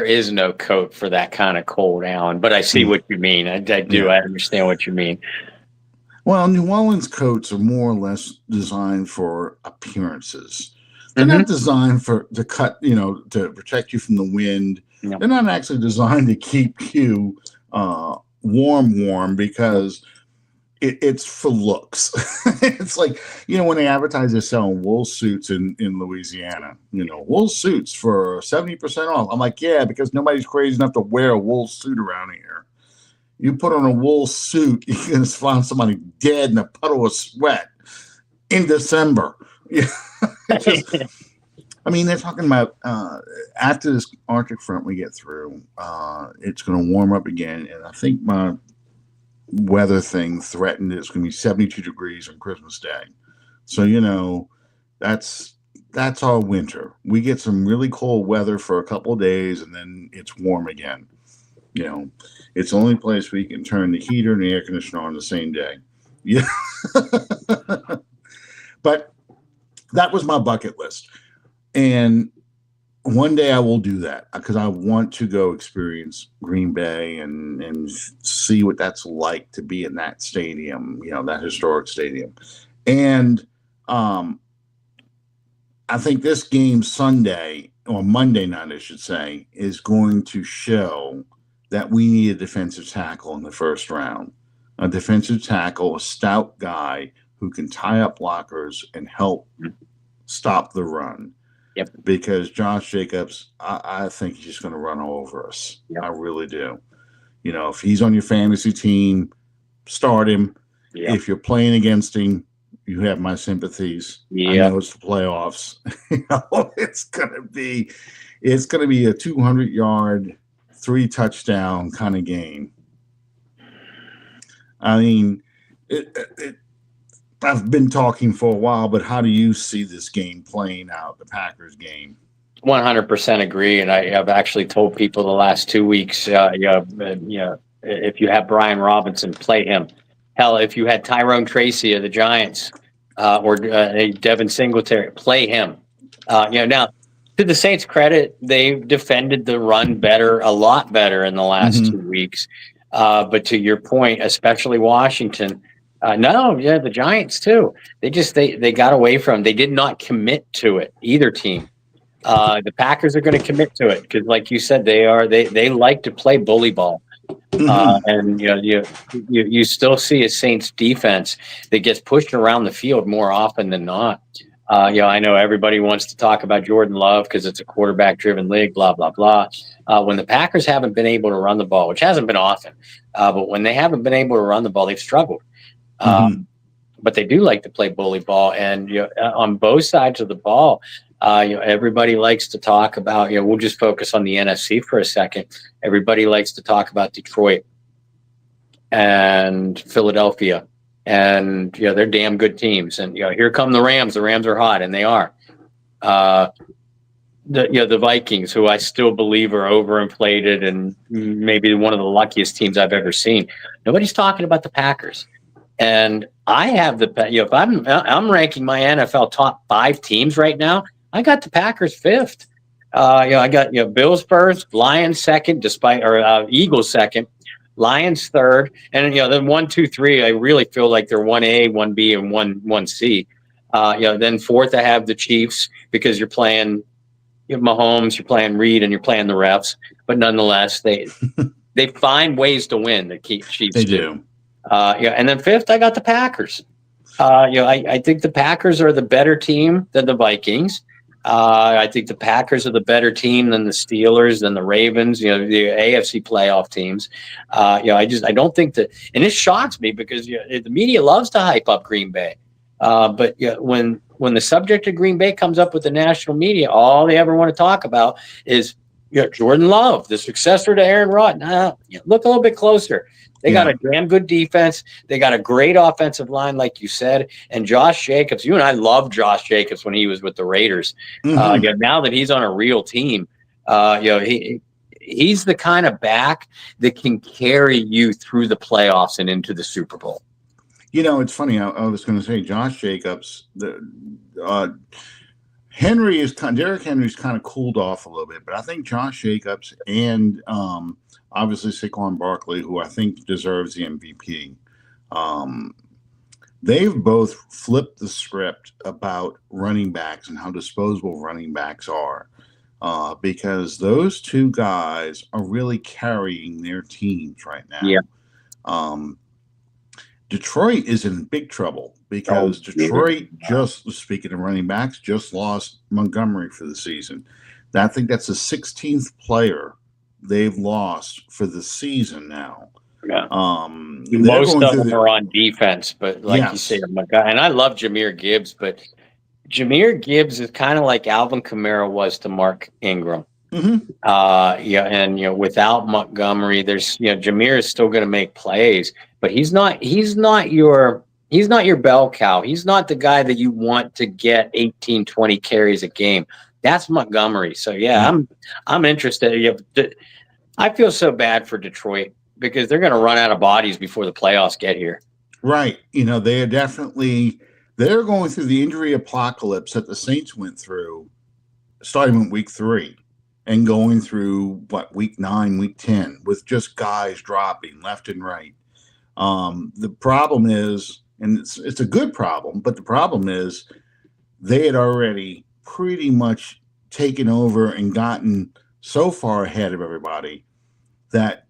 is no coat for that kind of cold, Alan, but I see what you mean. I do. Yeah. I understand what you mean. Well, New Orleans coats are more or less designed for appearances. They're not designed to cut, to protect you from the wind. No. They're not actually designed to keep you warm because it's for looks. It's like, when they advertise they're selling wool suits in Louisiana, wool suits for 70% off. I'm like, yeah, because nobody's crazy enough to wear a wool suit around here. You put on a wool suit, you're going to find somebody dead in a puddle of sweat in December. They're talking about after this Arctic front we get through, it's going to warm up again. And I think my weather thing threatened it's going to be 72 degrees on Christmas Day. So, that's our winter. We get some really cold weather for a couple of days and then it's warm again. It's the only place where you can turn the heater and the air conditioner on the same day. Yeah. But that was my bucket list. And one day I will do that because I want to go experience Green Bay and see what that's like to be in that stadium, that historic stadium. And I think this game Sunday, or Monday night, I should say, is going to show that we need a defensive tackle in the first round. A defensive tackle, a stout guy who can tie up blockers and help stop the run. Yep. Because Josh Jacobs, I think he's just going to run all over us. Yep. I really do. If he's on your fantasy team, start him. Yeah. if you're playing against him, you have my sympathies. I Yeah. know it's the playoffs. It's gonna be a 200-yard, 3-touchdown kind of game. I mean, I've been talking for a while, but how do you see this game playing out, the Packers game? 100% agree. And I've actually told people the last 2 weeks, if you have Brian Robinson, play him. Hell, if you had Tyrone Tracy of the Giants or Devin Singletary, play him. Now, to the Saints' credit, they've defended the run a lot better in the last 2 weeks. But to your point, especially Washington, the Giants too. They got away from. They did not commit to it, either team. The Packers are going to commit to it because, like you said, they like to play bully ball, and you still see a Saints defense that gets pushed around the field more often than not. I know everybody wants to talk about Jordan Love because it's a quarterback-driven league, blah blah blah. When the Packers haven't been able to run the ball, which hasn't been often, but when they haven't been able to run the ball, they've struggled. But they do like to play bully ball, and on both sides of the ball. Everybody likes to talk about, we'll just focus on the NFC for a second. Everybody likes to talk about Detroit and Philadelphia, and they're damn good teams. And here come the Rams. The Rams are hot, and they are. The Vikings, who I still believe are overinflated and maybe one of the luckiest teams I've ever seen. Nobody's talking about the Packers. And I have if I'm ranking my NFL top 5 teams right now, I got the Packers 5th. I got Bills first, Lions second, Eagles second, Lions third, and then 1, 2, 3. I really feel like they're 1A, 1B, and 1C. Then fourth, I have the Chiefs because you're playing Mahomes, you're playing Reed, and you're playing the refs. But nonetheless, they find ways to win. The Chiefs they do. And then 5th, I got the Packers. I think the Packers are the better team than the Vikings. I think the Packers are the better team than the Steelers, than the Ravens, the AFC playoff teams. I don't think that, and it shocks me because the media loves to hype up Green Bay. But when the subject of Green Bay comes up with the national media, all they ever want to talk about is Jordan Love, the successor to Aaron Rodgers. Look a little bit closer. They got a damn good defense. They got a great offensive line, like you said. And Josh Jacobs, you and I loved Josh Jacobs when he was with the Raiders. Now that he's on a real team, he's the kind of back that can carry you through the playoffs and into the Super Bowl. It's funny. I was going to say Josh Jacobs. Derrick Henry's kind of cooled off a little bit, but I think Josh Jacobs and obviously Saquon Barkley, who I think deserves the MVP, they've both flipped the script about running backs and how disposable running backs are, because those two guys are really carrying their teams right now. Yeah. Detroit is in big trouble because Detroit speaking of running backs, just lost Montgomery for the season. I think that's the 16th player they've lost for the season now. Yeah. Most of them are on defense, but like you say, and I love Jahmyr Gibbs, but Jahmyr Gibbs is kind of like Alvin Kamara was to Mark Ingram. And without Montgomery, there's Jahmyr is still going to make plays, but he's not your bell cow. He's not the guy that you want to get 18, 20 carries a game. That's Montgomery. So I'm interested. I feel so bad for Detroit because they're going to run out of bodies before the playoffs get here. Right. They're going through the injury apocalypse that the Saints went through starting in week 3 and going through week 9, week 10 with just guys dropping left and right. The problem is, and it's a good problem, but the problem is they had already pretty much taken over and gotten so far ahead of everybody that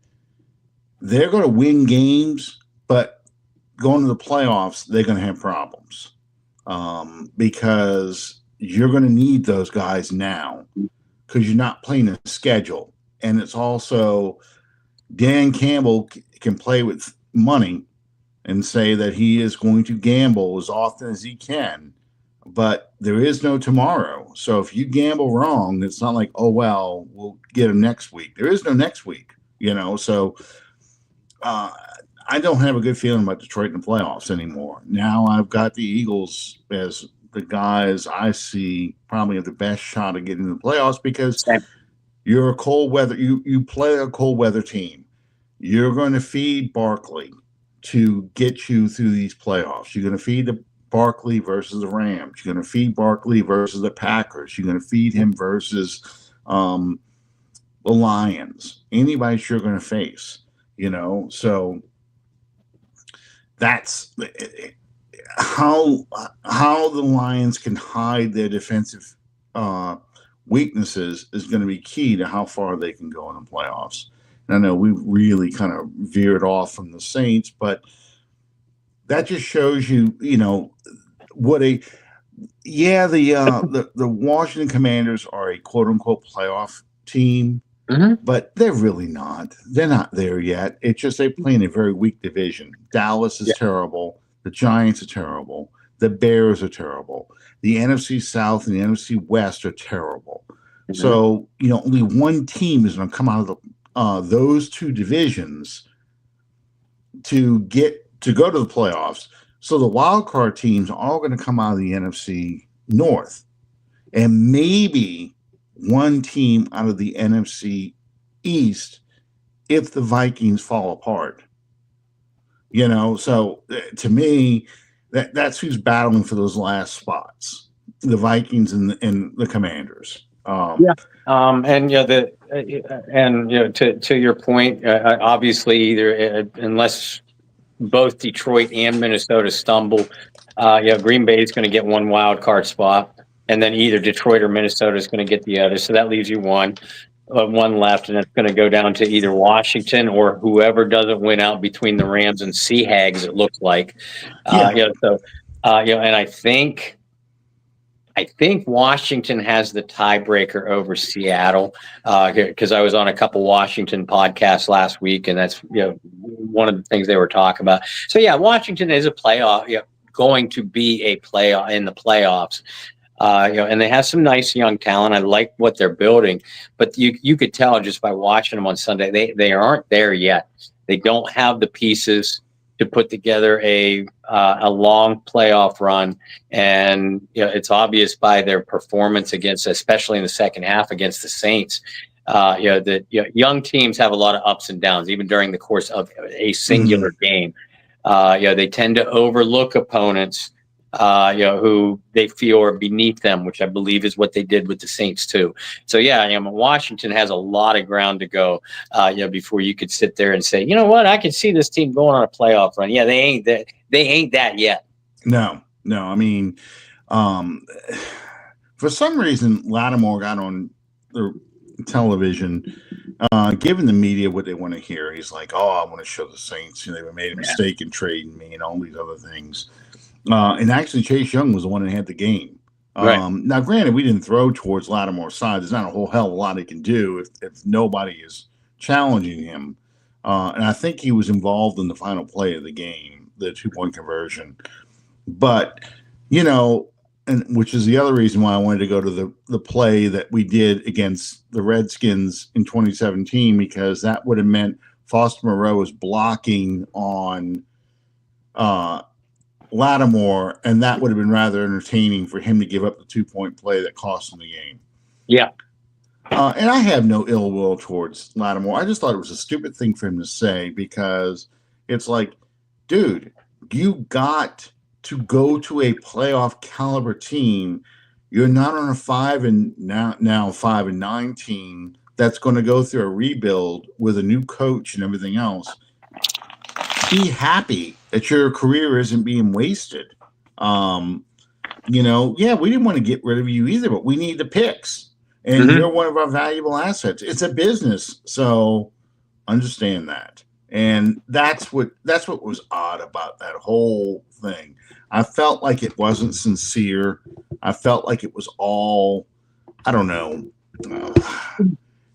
they're going to win games, but going to the playoffs, they're going to have problems because you're going to need those guys now because you're not playing a schedule. And it's also Dan Campbell can play with money and say that he is going to gamble as often as he can, but there is no tomorrow. So if you gamble wrong, it's not like, oh well, we'll get him next week. There is no next week, So uh, I don't have a good feeling about Detroit in the playoffs anymore. Now I've got the Eagles as the guys I see probably have the best shot of getting in the playoffs because Same. you're a cold weather. You play a cold weather team. You're going to feed Barkley to get you through these playoffs. You're going to feed the Barkley versus the Rams. You're going to feed Barkley versus the Packers. You're going to feed him versus the Lions. Anybody you're going to face, So that's how the Lions can hide their defensive weaknesses is going to be key to how far they can go in the playoffs. And I know we really kind of veered off from the Saints, but that just shows you, what the Washington Commanders are a quote unquote playoff team, but they're really not. They're not there yet. It's just they play in a very weak division. Dallas is terrible. The Giants are terrible. The Bears are terrible. The NFC South and the NFC West are terrible. So, only one team is going to come out of those two divisions to go to the playoffs. So the wild card teams are all going to come out of the NFC North, and maybe one team out of the NFC East if the Vikings fall apart. So to me, that's who's battling for those last spots: the Vikings and the Commanders. To your point, obviously, either unless both Detroit and Minnesota stumble, Green Bay is going to get one wild card spot, and then either Detroit or Minnesota is going to get the other. So that leaves you one left, and it's going to go down to either Washington or whoever doesn't win out between the Rams and Sea Hags. It looks like, and I think Washington has the tiebreaker over Seattle because I was on a couple Washington podcasts last week, and that's one of the things they were talking about. So Washington is a playoff, going to be a playoff in the playoffs. And they have some nice young talent. I like what they're building, but you could tell just by watching them on Sunday, they aren't there yet. They don't have the pieces to put together a long playoff run, and it's obvious by their performance against, especially in the second half against the Saints. Young teams have a lot of ups and downs, even during the course of a singular game. They tend to overlook opponents who they feel are beneath them, which I believe is what they did with the Saints too. So Washington has a lot of ground to go, before you could sit there and say, you know what, I can see this team going on a playoff run. Yeah, they ain't that yet. No. I mean, for some reason, Lattimore got on the television, giving the media what they want to hear. He's like, "Oh, I want to show the Saints, they made a mistake in trading me and all these other things." And actually, Chase Young was the one that had the game. Right. Now, granted, we didn't throw towards Lattimore's side. There's not a whole hell of a lot he can do if nobody is challenging him. And I think he was involved in the final play of the game, the 2-point conversion. But, and which is the other reason why I wanted to go to the play that we did against the Redskins in 2017, because that would have meant Foster Moreau was blocking on Lattimore, and that would have been rather entertaining for him to give up the 2-point play that cost him the game. Yeah. And I have no ill will towards Lattimore. I just thought it was a stupid thing for him to say, because it's like, dude, you got to go to a playoff caliber team. You're not on a 5-9 team that's going to go through a rebuild with a new coach and everything else. Be happy that your career isn't being wasted. We didn't want to get rid of you either, but we need the picks, and you're one of our valuable assets. It's a business, so understand that. And that's what was odd about that whole thing. I felt like it wasn't sincere. I felt like it was all, I don't know,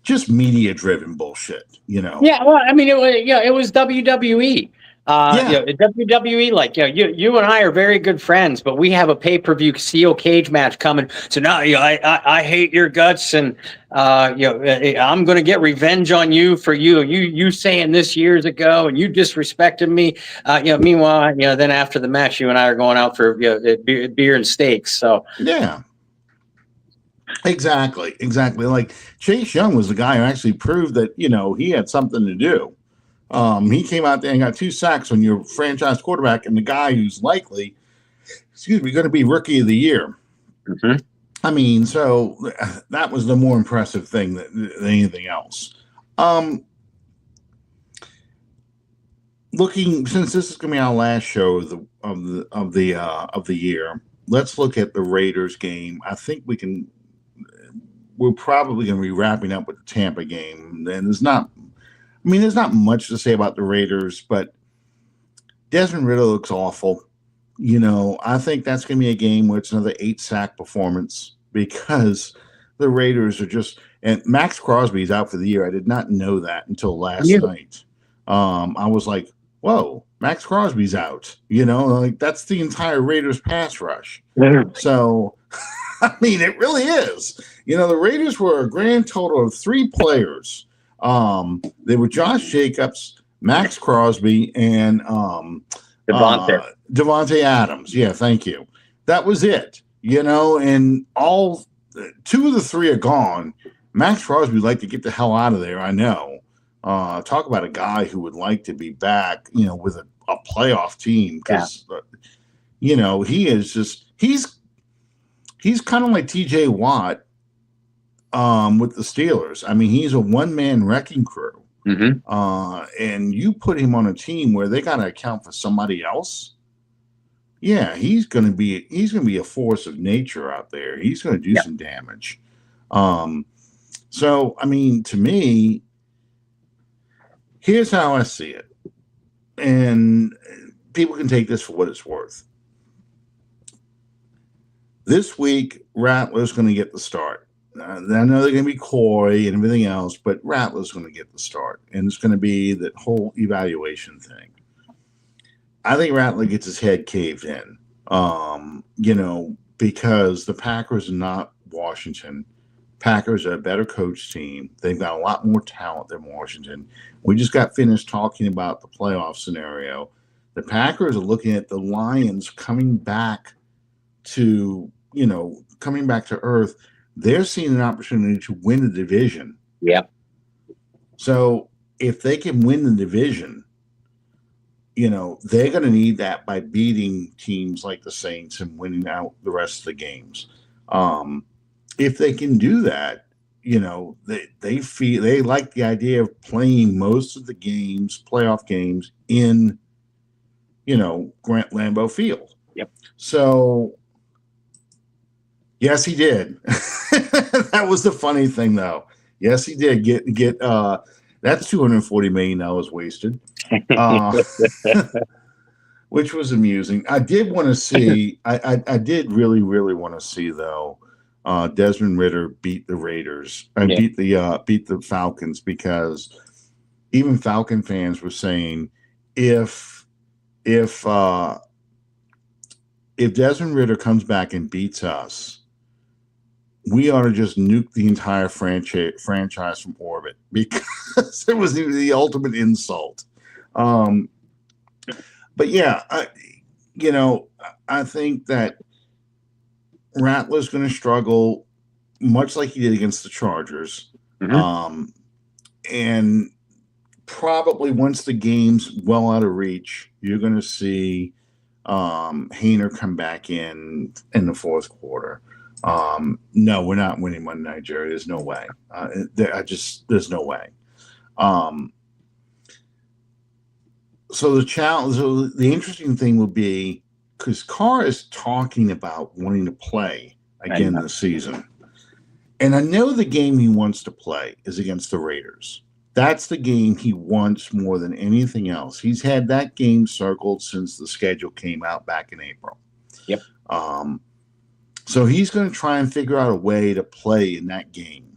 just media-driven bullshit. Yeah, well, I mean, it was WWE. Yeah. WWE, like, you and I are very good friends, but we have a pay-per-view steel cage match coming. So now, I hate your guts, and I'm going to get revenge on you for you saying this years ago, and you disrespected me. Meanwhile, then after the match, you and I are going out for beer and steaks. So Yeah. Exactly. Like Chase Young was the guy who actually proved that, he had something to do. He came out there and got 2 sacks on your franchise quarterback and the guy who's likely, going to be rookie of the year. Mm-hmm. I mean, so that was the more impressive thing than anything else. Looking, since this is going to be our last show of the year, let's look at the Raiders game. I think we're probably going to be wrapping up with the Tampa game. And there's not much to say about the Raiders, but Desmond Ritter looks awful. I think that's going to be a game where it's another 8-sack performance because the Raiders are just, and Max Crosby's out for the year. I did not know that until last night. I was like, whoa, Max Crosby's out. Like that's the entire Raiders pass rush. So, I mean, it really is. The Raiders were a grand total of 3 players. They were Josh Jacobs, Max Crosby, and Devontae Adams. Yeah, thank you. That was it. And all 2 of the 3 are gone. Max Crosby would like to get the hell out of there. I know. Talk about a guy who would like to be back, with a playoff team because, he is just he's kind of like T.J. Watt with the Steelers. I mean, he's a one-man wrecking crew. Mm-hmm. And you put him on a team where they got to account for somebody else. Yeah, he's going to be a force of nature out there. He's going to do some damage. So, I mean, to me, here's how I see it. And people can take this for what it's worth. This week, Rattler's going to get the start. I know they're going to be coy and everything else, but Rattler's going to get the start. And it's going to be that whole evaluation thing. I think Rattler gets his head caved in, because the Packers are not Washington. Packers are a better coach team. They've got a lot more talent than Washington. We just got finished talking about the playoff scenario. The Packers are looking at the Lions coming back to earth. They're seeing an opportunity to win the division. Yeah. So if they can win the division, they're going to need that by beating teams like the Saints and winning out the rest of the games. If they can do that, they like the idea of playing most of the games, playoff games in, Grant Lambeau Field. Yep. So, yes, he did. That was the funny thing, though. Yes, he did get that's $240 million wasted, which was amusing. I did want to see. I did really, really want to see though. Desmond Ritter beat the Raiders and beat the Falcons, because even Falcon fans were saying if Desmond Ritter comes back and beats us, we ought to just nuke the entire franchise from orbit, because it was the ultimate insult. But yeah, I think that Rattler's going to struggle much like he did against the Chargers. Mm-hmm. And probably once the game's well out of reach, you're going to see Haener come back in the fourth quarter. No, we're not winning Monday Night, Jerry. There's no way. There's no way. So the interesting thing will be, because Carr is talking about wanting to play again this season. And I know the game he wants to play is against the Raiders. That's the game he wants more than anything else. He's had that game circled since the schedule came out back in April. Yep. So he's going to try and figure out a way to play in that game.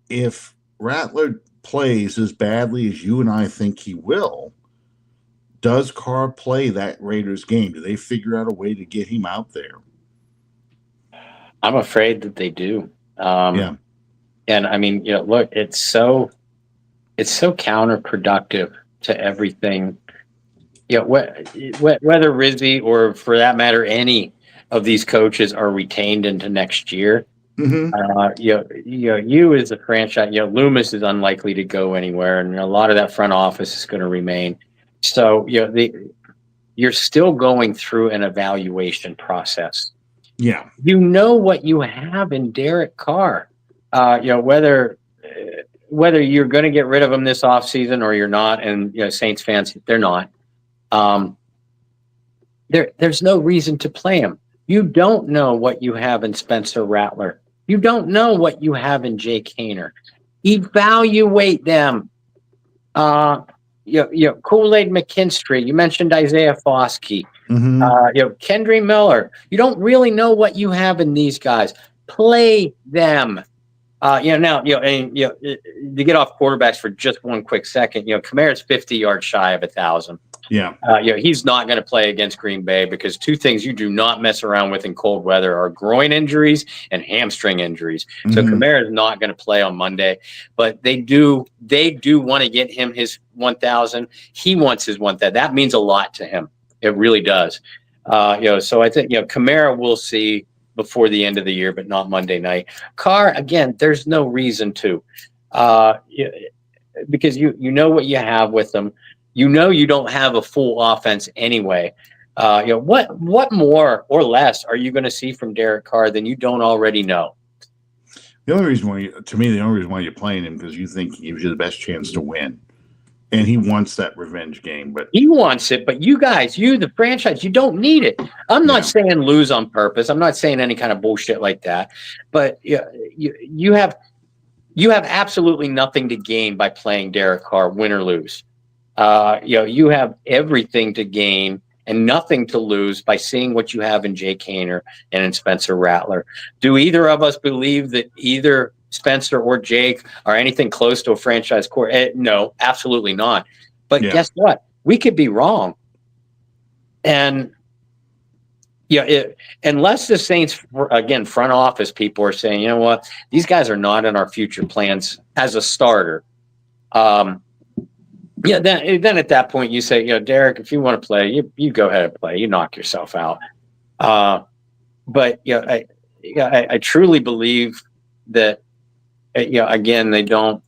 If Rattler plays as badly as you and I think he will, does Carr play that Raiders game? Do they figure out a way to get him out there? I'm afraid that they do. Yeah. And I mean, look, it's so counterproductive to everything. Whether Rizzi or for that matter, any of these coaches are retained into next year. Mm-hmm. You as a franchise, Loomis is unlikely to go anywhere, and a lot of that front office is going to remain. So, you're still going through an evaluation process. Yeah. You know what you have in Derek Carr. Whether you're going to get rid of him this offseason or you're not, and Saints fans, they're not. There's no reason to play him. You don't know what you have in Spencer Rattler. You don't know what you have in Jake Haener. Evaluate them. Kool-Aid McKinstry. You mentioned Isaiah Foskey. Mm-hmm. Kendry Miller. You don't really know what you have in these guys. Play them. To get off quarterbacks for just one quick second, Kamara's 50 yards shy of 1,000. Yeah. He's not going to play against Green Bay because two things you do not mess around with in cold weather are groin injuries and hamstring injuries. So Kamara is not going to play on Monday, but they do want to get him his 1,000. He wants his 1,000. That means a lot to him. It really does. So I think, Kamara we'll see before the end of the year, but not Monday night. Carr, again, there's no reason to, because you know what you have with them. You don't have a full offense anyway. What more or less are you going to see from Derek Carr than you don't already know? The only reason why you're playing him because you think he gives you the best chance to win, and he wants that revenge game. But he wants it. But you guys, the franchise, you don't need it. I'm not saying lose on purpose. I'm not saying any kind of bullshit like that. But you have absolutely nothing to gain by playing Derek Carr, win or lose. You have everything to gain and nothing to lose by seeing what you have in Jake Haener and in Spencer Rattler. Do either of us believe that either Spencer or Jake are anything close to a franchise core? No, absolutely not. But guess what? We could be wrong. And unless the Saints, again, front office people are saying, you know what, these guys are not in our future plans as a starter. Then at that point you say, Derek, if you want to play, you go ahead and play. You knock yourself out. But I truly believe that again they don't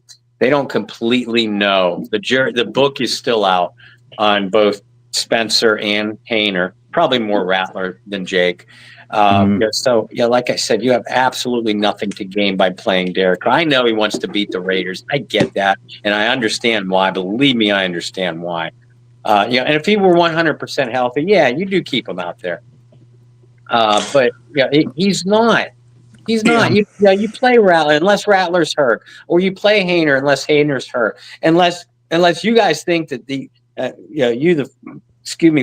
completely know. The book is still out on both Spencer and Haener, probably more Rattler than Jake. So like I said, you have absolutely nothing to gain by playing Derek. I know he wants to beat the Raiders. I get that, and I understand why. Believe me, I understand why. And if he were 100% healthy, you do keep him out there. But he's not. He's not. You play Rattler unless Rattler's hurt, or you play Haener unless Haener's hurt. Unless you guys think that the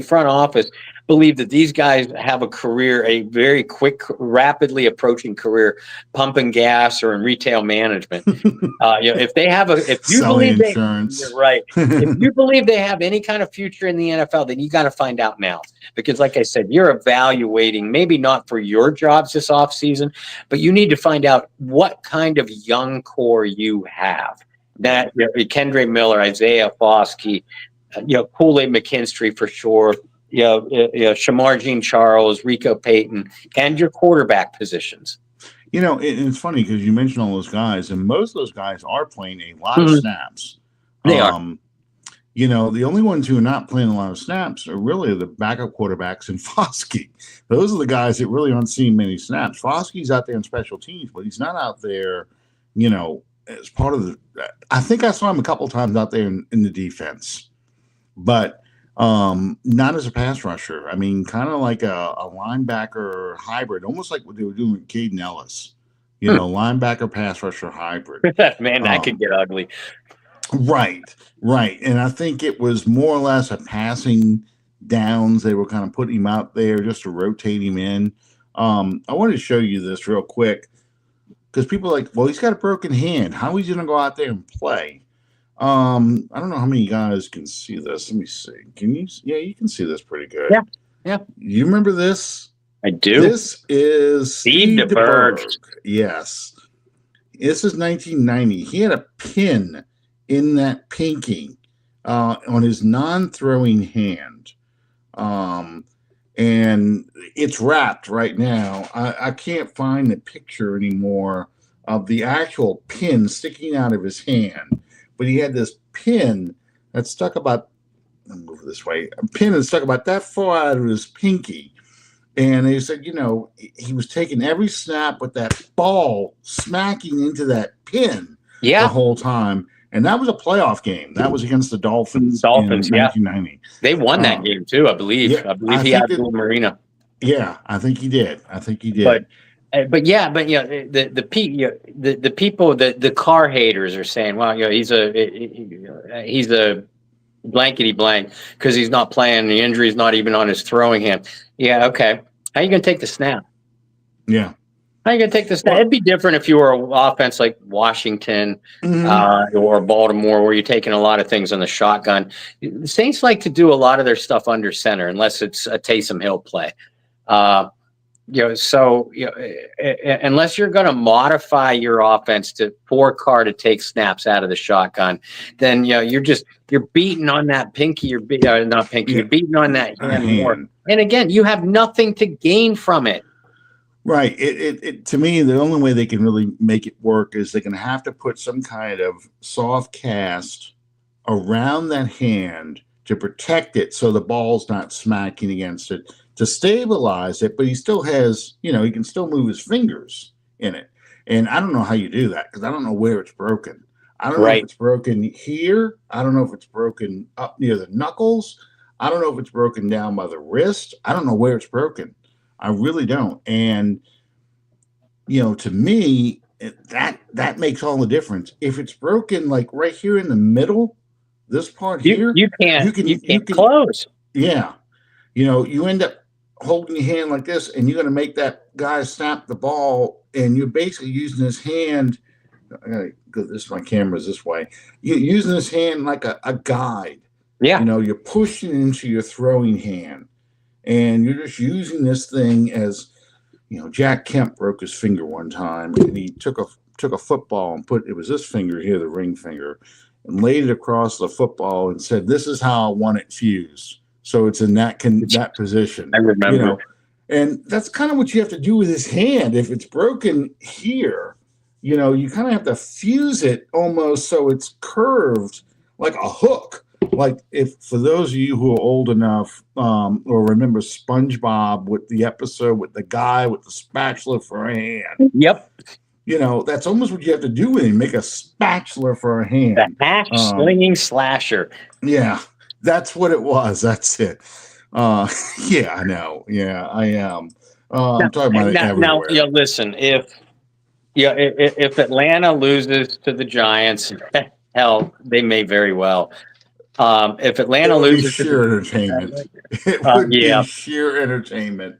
front office believe that these guys have a career, a very quick, rapidly approaching career, pumping gas or in retail management. If they have if you selling believe insurance, you're right. If you believe they have any kind of future in the NFL, then you got to find out now. Because like I said, you're evaluating, maybe not for your jobs this offseason, but you need to find out what kind of young core you have. That Kendry Miller, Isaiah Foskey, Kool-Aid McKinstry for sure. Shamar Jean-Charles, Rico Payton, and your quarterback positions. It's funny because you mentioned all those guys, and most of those guys are playing a lot of snaps. They are. The only ones who are not playing a lot of snaps are really the backup quarterbacks and Foskey. Those are the guys that really aren't seeing many snaps. Foskey's out there in special teams, but he's not out there, as part of the – I think I saw him a couple times out there in the defense. But not as a pass rusher. I mean, kind of like a linebacker hybrid, almost like what they were doing with Caden Ellis. Linebacker pass rusher hybrid. Man, that could get ugly. Right. And I think it was more or less a passing downs. They were kind of putting him out there just to rotate him in. I wanted to show you this real quick because people are like, well, he's got a broken hand. How is he going to go out there and play? I don't know how many guys can see this. Let me see. Can you? Yeah, you can see this pretty good. Yeah, yeah, You remember this? I do. This is Steve Steve DeBerg. DeBerg. Yes. This is 1990. He had a pin in that pinky on his non-throwing hand. Um, and it's wrapped right now. I can't find the picture anymore of the actual pin sticking out of his hand, but he had this pin that stuck about, I'll move this way, a pin that stuck about that far out of his pinky. And they said, he was taking every snap with that ball smacking into that pin the whole time. And that was a playoff game. That was against the Dolphins in 1990. They won that game too, I believe. Yeah, I believe he had Blue Marina. Yeah, I think he did. But the people, the car haters are saying, well, he's a blankety blank because he's not playing. The injury's not even on his throwing hand. Yeah, okay. How are you going to take the snap? Yeah. How are you going to take the snap? Well, it'd be different if you were an offense like Washington or Baltimore, where you're taking a lot of things on the shotgun. The Saints like to do a lot of their stuff under center, unless it's a Taysom Hill play. Unless you're going to modify your offense for Carr to take snaps out of the shotgun, then you're beating on that pinky. You're beating on that hand more. And again, you have nothing to gain from it. Right. It to me, the only way they can really make it work is they're going to have to put some kind of soft cast around that hand to protect it so the ball's not smacking against it, to stabilize it, but he still has, he can still move his fingers in it. And I don't know how you do that because I don't know where it's broken. I don't know if it's broken here. I don't know if it's broken up near the knuckles. I don't know if it's broken down by the wrist. I don't know where it's broken. I really don't. And, to me, that makes all the difference. If it's broken like right here in the middle, this part here, you can't close. Yeah. You end up holding your hand like this, and you're going to make that guy snap the ball, and you're basically using his hand. I got to go my camera's this way. You're using his hand like a guide. Yeah. You're pushing into your throwing hand, and you're just using this thing as, Jack Kemp broke his finger one time, and he took a football and it was this finger here, the ring finger, and laid it across the football and said, "This is how I want it fused." So it's in that position. I remember. And that's kind of what you have to do with his hand. If it's broken here, you kind of have to fuse it almost so it's curved like a hook. Like for those of you who are old enough or remember SpongeBob with the episode with the guy with the spatula for a hand. Yep. That's almost what you have to do with him. Make a spatula for a hand. The hash slinging slasher. Yeah. That's what it was. That's it. Yeah, I know. Yeah, I am. I'm talking about it everywhere. Now, listen. If Atlanta loses to the Giants, hell, they may very well. If Atlanta loses, sheer entertainment. It would be sheer entertainment.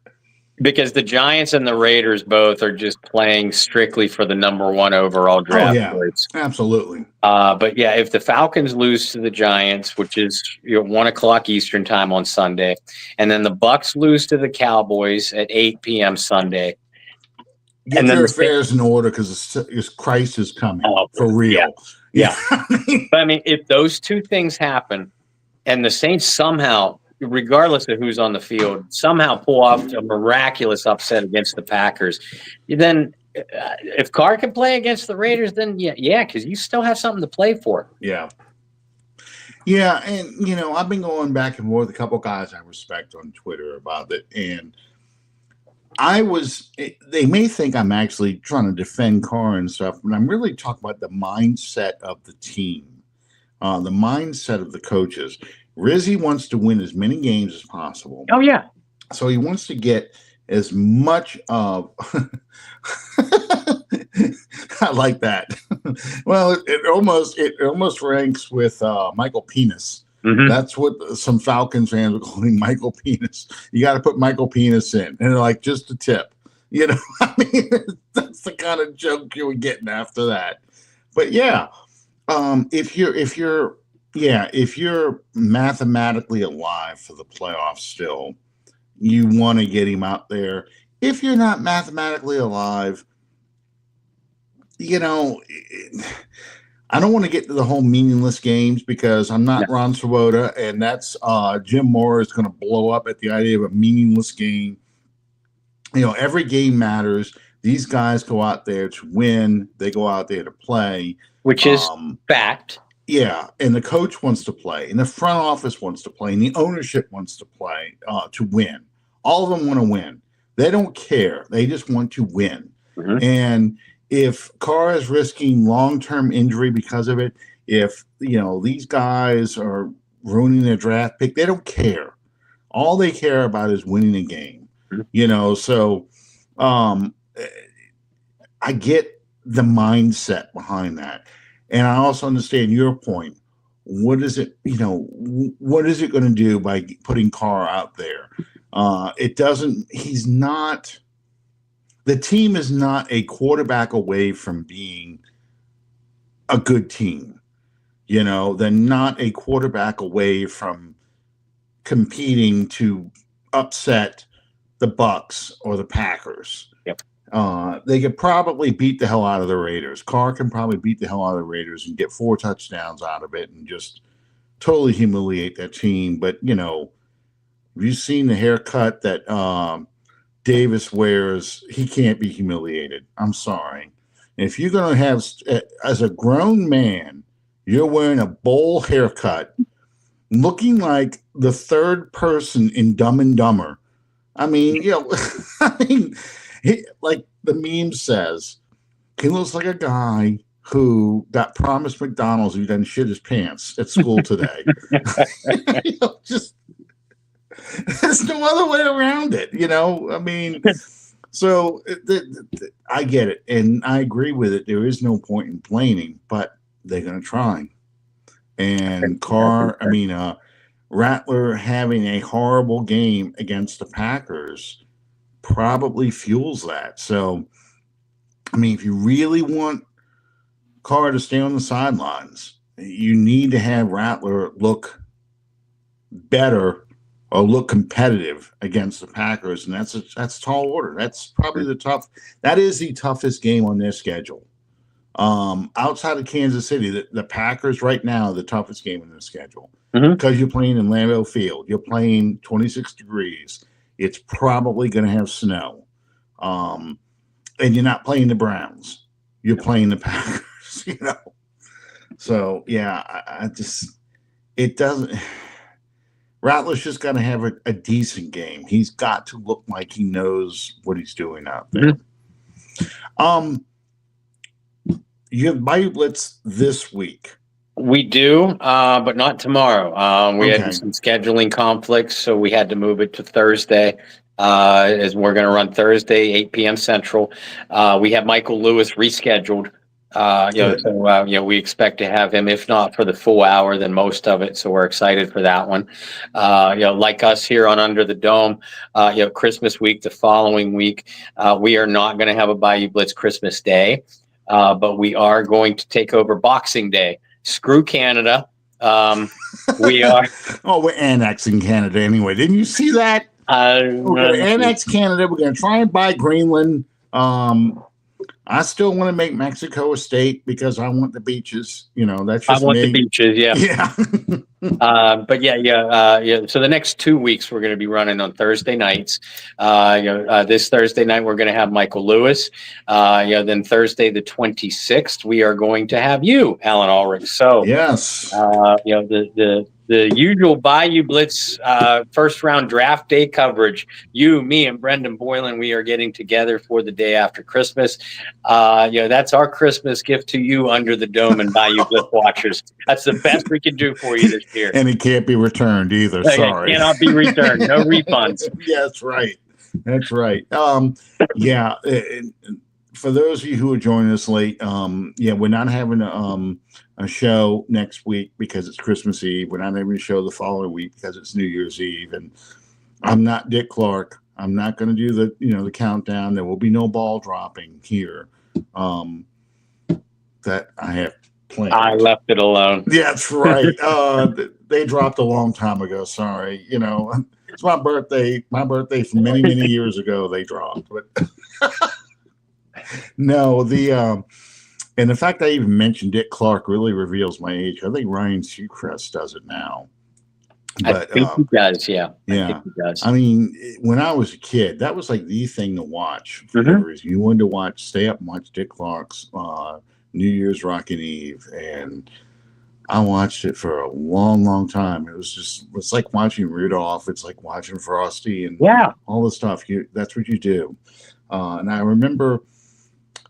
Because the Giants and the Raiders both are just playing strictly for the number 1 overall draft choice. Absolutely. But if the Falcons lose to the Giants, which is 1:00 Eastern time on Sunday, and then the Bucks lose to the Cowboys at 8 p.m. Sunday. Get your affairs in order because Christ is coming for real. Yeah. But if those two things happen and the Saints somehow, regardless of who's on the field, somehow pull off a miraculous upset against the Packers, then if Carr can play against the Raiders, then because you still have something to play for. Yeah. Yeah, and, I've been going back and forth with a couple guys I respect on Twitter about it, and they may think I'm actually trying to defend Carr and stuff, but I'm really talking about the mindset of the team, the mindset of the coaches. Rizzy wants to win as many games as possible. Oh, yeah. So he wants to get as much of I like that. Well, it almost ranks with Michael Penis. Mm-hmm. That's what some Falcons fans are calling Michael Penis. You got to put Michael Penis in, and they're like, just a tip. That's the kind of joke you were getting after that. But If you're mathematically alive for the playoffs still, you want to get him out there. If you're not mathematically alive, you know, I don't want to get to the whole meaningless games because I'm No. not Ron Swoboda, and that's Jim Moore is going to blow up at the idea of a meaningless game. Every game matters. These guys go out there to win. They go out there to play. Which is fact. Yeah, and the coach wants to play, and the front office wants to play, and the ownership wants to play to win. All of them want to win. They don't care. They just want to win. Mm-hmm. And if Carr is risking long-term injury because of it, if these guys are ruining their draft pick, they don't care. All they care about is winning a game. Mm-hmm. So I get the mindset behind that. And I also understand your point. What is it? What is it going to do by putting Carr out there? It doesn't. He's not. The team is not a quarterback away from being a good team. They're not a quarterback away from competing to upset the Bucks or the Packers. Yep. They could probably beat the hell out of the Raiders. Carr can probably beat the hell out of the Raiders and get 4 touchdowns out of it and just totally humiliate that team. But, have you seen the haircut that Davis wears? He can't be humiliated. I'm sorry. If you're going to have, as a grown man, you're wearing a bowl haircut, looking like the third person in Dumb and Dumber. I mean, like the meme says, he looks like a guy who got promised McDonald's and then shit his pants at school today. Just there's no other way around it. I mean, so I get it, and I agree with it. There is no point in complaining, but they're going to try. And Rattler having a horrible game against the Packers probably fuels that. So, if you really want Carr to stay on the sidelines, you need to have Rattler look better or look competitive against the Packers, and that's tall order. That's probably that is the toughest game on their schedule. Outside of Kansas City, the Packers right now are the toughest game in their schedule because you're playing in Lambeau Field. You're playing 26 degrees. It's probably going to have snow. And you're not playing the Browns. You're playing the Packers, So, yeah, it doesn't. Rattler's just got to have a decent game. He's got to look like he knows what he's doing out there. You have Bayou Blitz this week. We do, but not tomorrow. We had some scheduling conflicts, so we had to move it to Thursday. As we're going to run Thursday, 8 p.m. Central. We have Michael Lewis rescheduled. We expect to have him, if not for the full hour, then most of it. So we're excited for that one. Like us here on Under the Dome, Christmas week, the following week, we are not going to have a Bayou Blitz Christmas Day, but we are going to take over Boxing Day. Screw Canada. We are. We're annexing Canada anyway. Didn't you see that? We're going to annex Canada. We're going to try and buy Greenland. I still want to make Mexico a state because I want the beaches. That's just I want me. the beaches. Yeah. Yeah. So the next 2 weeks we're going to be running on Thursday nights. This Thursday night we're going to have Michael Lewis. Then Thursday the 26th we are going to have you, Allen Ulrich. So yes. The usual Bayou Blitz first round draft day coverage. You, me, and Brendan Boylan, we are getting together for the day after Christmas. That's our Christmas gift to you, Under the Dome and Bayou Blitz watchers. That's the best we can do for you this year. And it can't be returned either. Sorry, it cannot be returned. No refunds. Yeah, that's right. That's right. For those of you who are joining us late, we're not having a show next week because it's Christmas Eve. We're not having a show the following week because it's New Year's Eve. And I'm not Dick Clark. I'm not going to do the countdown. There will be no ball dropping here. That I have planned. I left it alone. Yeah, that's right. They dropped a long time ago. Sorry, it's my birthday. My birthday from many many years ago. They dropped, but no, and the fact I even mentioned Dick Clark really reveals my age. I think Ryan Seacrest does it now. I But think he does. Yeah. I yeah, think he does. I mean, when I was a kid, that was like the thing to watch for whatever reason. You wanted to stay up and watch Dick Clark's New Year's Rockin' Eve, and I watched it for a long, long time. It's like watching Rudolph. It's like watching Frosty and all the stuff. That's what you do. And I remember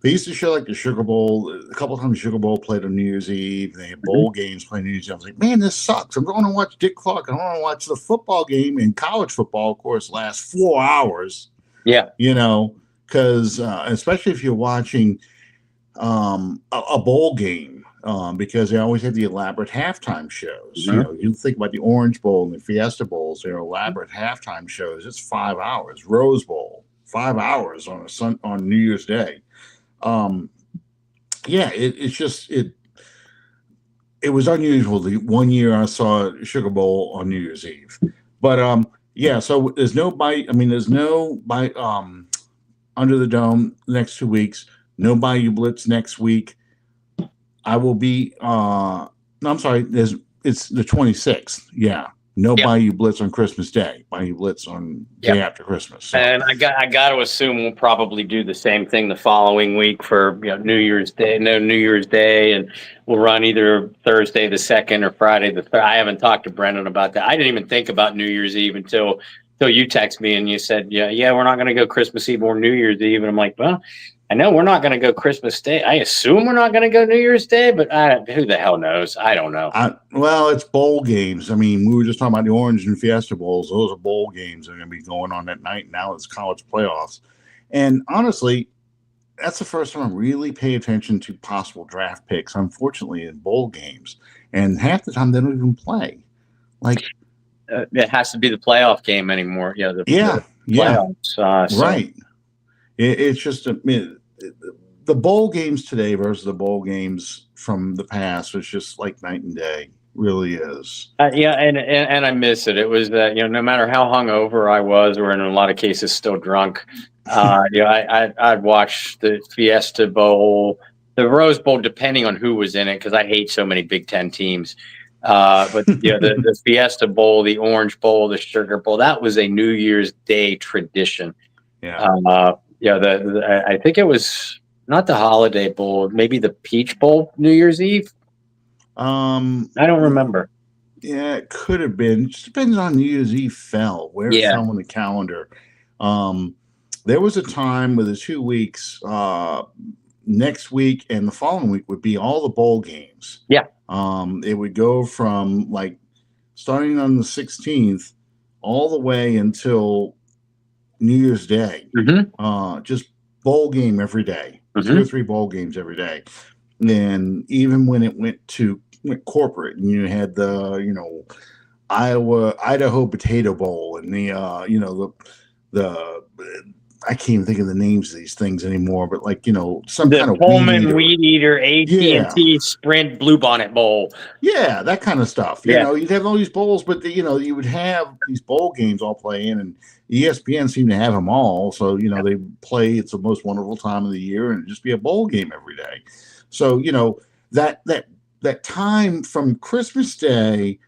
they used to show like the Sugar Bowl. A couple of times, Sugar Bowl played on New Year's Eve. They had bowl games playing New Year's Eve. I was like, man, this sucks. I'm going to watch Dick Clark. I want to watch the football game. And college football, of course, lasts 4 hours. Yeah. Because especially if you're watching a bowl game, because they always have the elaborate halftime shows. You think about the Orange Bowl and the Fiesta Bowls. They're elaborate halftime shows. It's 5 hours. Rose Bowl, 5 hours on New Year's Day. It was unusual. The one year I saw Sugar Bowl on New Year's Eve, but so there's no bite. I mean, there's no bite Under the Dome the next 2 weeks. No Bayou Blitz next week. I will be. No, I'm sorry. It's the 26th. Yeah. No Bayou Blitz on Christmas Day. Bayou Blitz on day after Christmas. So. And I got to assume we'll probably do the same thing the following week for New Year's Day. No New Year's Day, and we'll run either Thursday the 2nd or Friday the 3rd. I haven't talked to Brendan about that. I didn't even think about New Year's Eve until you text me and you said, we're not going to go Christmas Eve or New Year's Eve. And I'm like, well, I know we're not going to go Christmas Day. I assume we're not going to go New Year's Day, but who the hell knows? I don't know. Well, it's bowl games. I mean, we were just talking about the Orange and Fiesta Bowls. Those are bowl games that are going to be going on that night. Now it's college playoffs. And honestly, that's the first time I really pay attention to possible draft picks, unfortunately, in bowl games. And half the time they don't even play. Like, it has to be the playoff game anymore. The playoffs. Right. It's just the bowl games today versus the bowl games from the past was just like night and day. Really is. And I miss it. It was that no matter how hungover I was, or in a lot of cases still drunk, I'd watch the Fiesta Bowl, the Rose Bowl, depending on who was in it, because I hate so many Big Ten teams. But the Fiesta Bowl, the Orange Bowl, the Sugar Bowl, that was a New Year's Day tradition. Yeah. I think it was not the Holiday Bowl, maybe the Peach Bowl New Year's Eve. I don't remember. Yeah, it could have been. It just depends on New Year's Eve where it fell on the calendar. There was a time with the 2 weeks, next week and the following week would be all the bowl games. Yeah. It would go from like starting on the 16th all the way until New Year's Day. Just bowl game every day. 2 or 3 bowl games every day. And even when it went corporate, and you had the Idaho Potato Bowl and the I can't even think of the names of these things anymore, but some kind of Pullman Weed Eater, AT&T Sprint Bluebonnet Bowl. Yeah, that kind of stuff. You know, you'd have all these bowls, but you would have these bowl games all play in, and ESPN seemed to have them all. So they play. It's the most wonderful time of the year, and it'd just be a bowl game every day. So that time from Christmas Day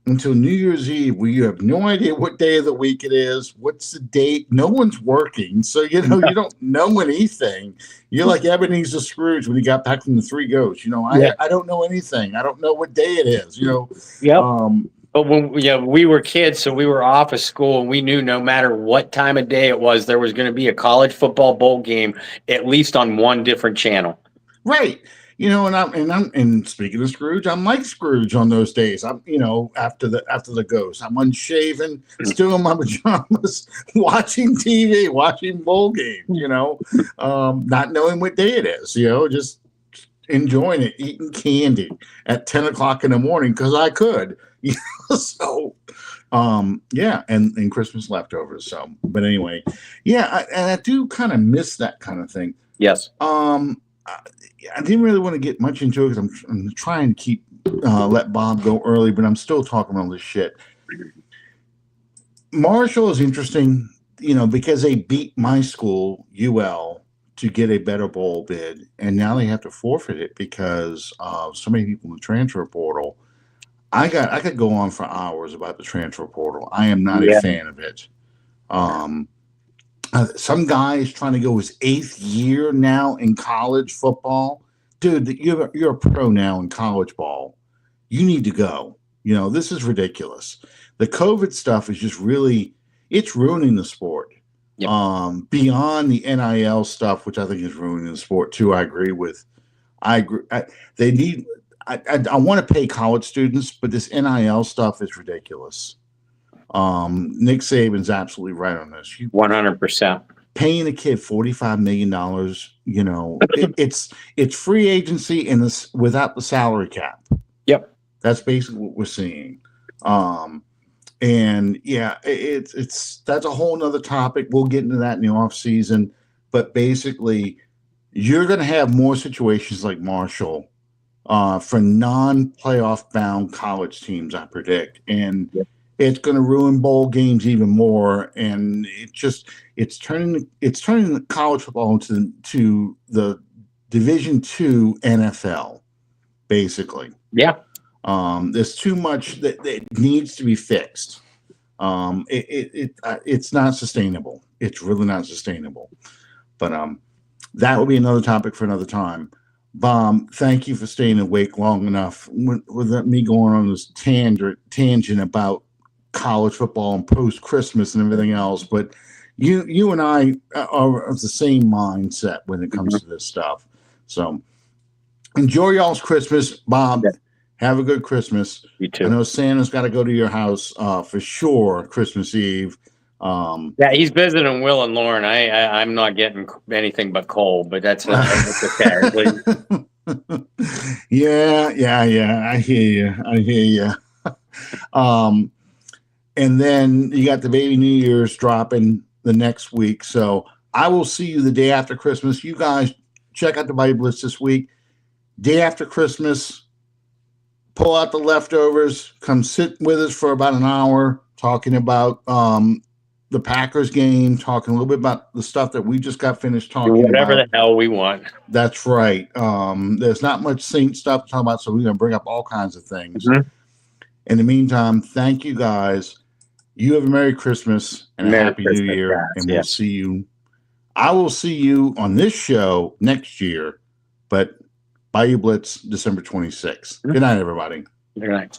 until New Year's Eve, where you have no idea what day of the week it is, what's the date, no one's working, so you don't know anything. You're like Ebenezer Scrooge when he got back from the Three Ghosts. I don't know anything. I don't know what day it is. But when we were kids, so we were off of school, and we knew no matter what time of day it was, there was going to be a college football bowl game at least on one different channel. Right. And speaking of Scrooge, I'm like Scrooge on those days. I'm, after the ghost, I'm unshaven, still in my pajamas, watching TV, watching bowl games, not knowing what day it is, just enjoying it, eating candy at 10 o'clock in the morning because I could, so, and Christmas leftovers. So, but anyway, I do kind of miss that kind of thing. Yes. I didn't really want to get much into it because I'm trying to keep let Bob go early, but I'm still talking all this shit. Marshall is interesting, because they beat my school, UL, to get a better bowl bid, and now they have to forfeit it because of so many people in the transfer portal. I could go on for hours about the transfer portal. I am not a fan of it. Some guy is trying to go his 8th year now in college football. Dude, you're a pro now in college ball. You need to go. This is ridiculous. The COVID stuff is just it's ruining the sport. Yep. Beyond the NIL stuff, which I think is ruining the sport too. I agree. They need. I want to pay college students, but this NIL stuff is ridiculous. Nick Saban's absolutely right on this. 100%. Paying a kid $45 million, it's free agency and this without the salary cap. Yep. That's basically what we're seeing. And yeah, that's a whole nother topic. We'll get into that in the off season, but basically you're going to have more situations like Marshall for non-playoff bound college teams, I predict. And it's going to ruin bowl games even more. And it's turning the college football to the Division II NFL, basically. Yeah. There's too much that needs to be fixed. It's not sustainable. It's really not sustainable. But that will be another topic for another time. Bob, thank you for staying awake long enough with me going on this tangent about college football and post-Christmas and everything else. But you and I are of the same mindset when it comes to this stuff. So enjoy y'all's Christmas. Bob, have a good Christmas. You too. I know Santa's got to go to your house for sure Christmas Eve. He's visiting Will and Lauren. I'm not getting anything but coal, but that's okay. Yeah. I hear you. And then you got the baby New Year's dropping the next week. So I will see you the day after Christmas. You guys check out the Bible Blitz this week. Day after Christmas, pull out the leftovers, come sit with us for about an hour talking about the Packers game, talking a little bit about the stuff that we just got finished talking about. Whatever the hell we want. That's right. There's not much Saint stuff to talk about, so we're going to bring up all kinds of things. Mm-hmm. In the meantime, thank you guys. You have a Merry Christmas and a Happy New Year, and we'll see you. I will see you on this show next year, but Bayou Blitz, December 26th. Good night, everybody. Good night.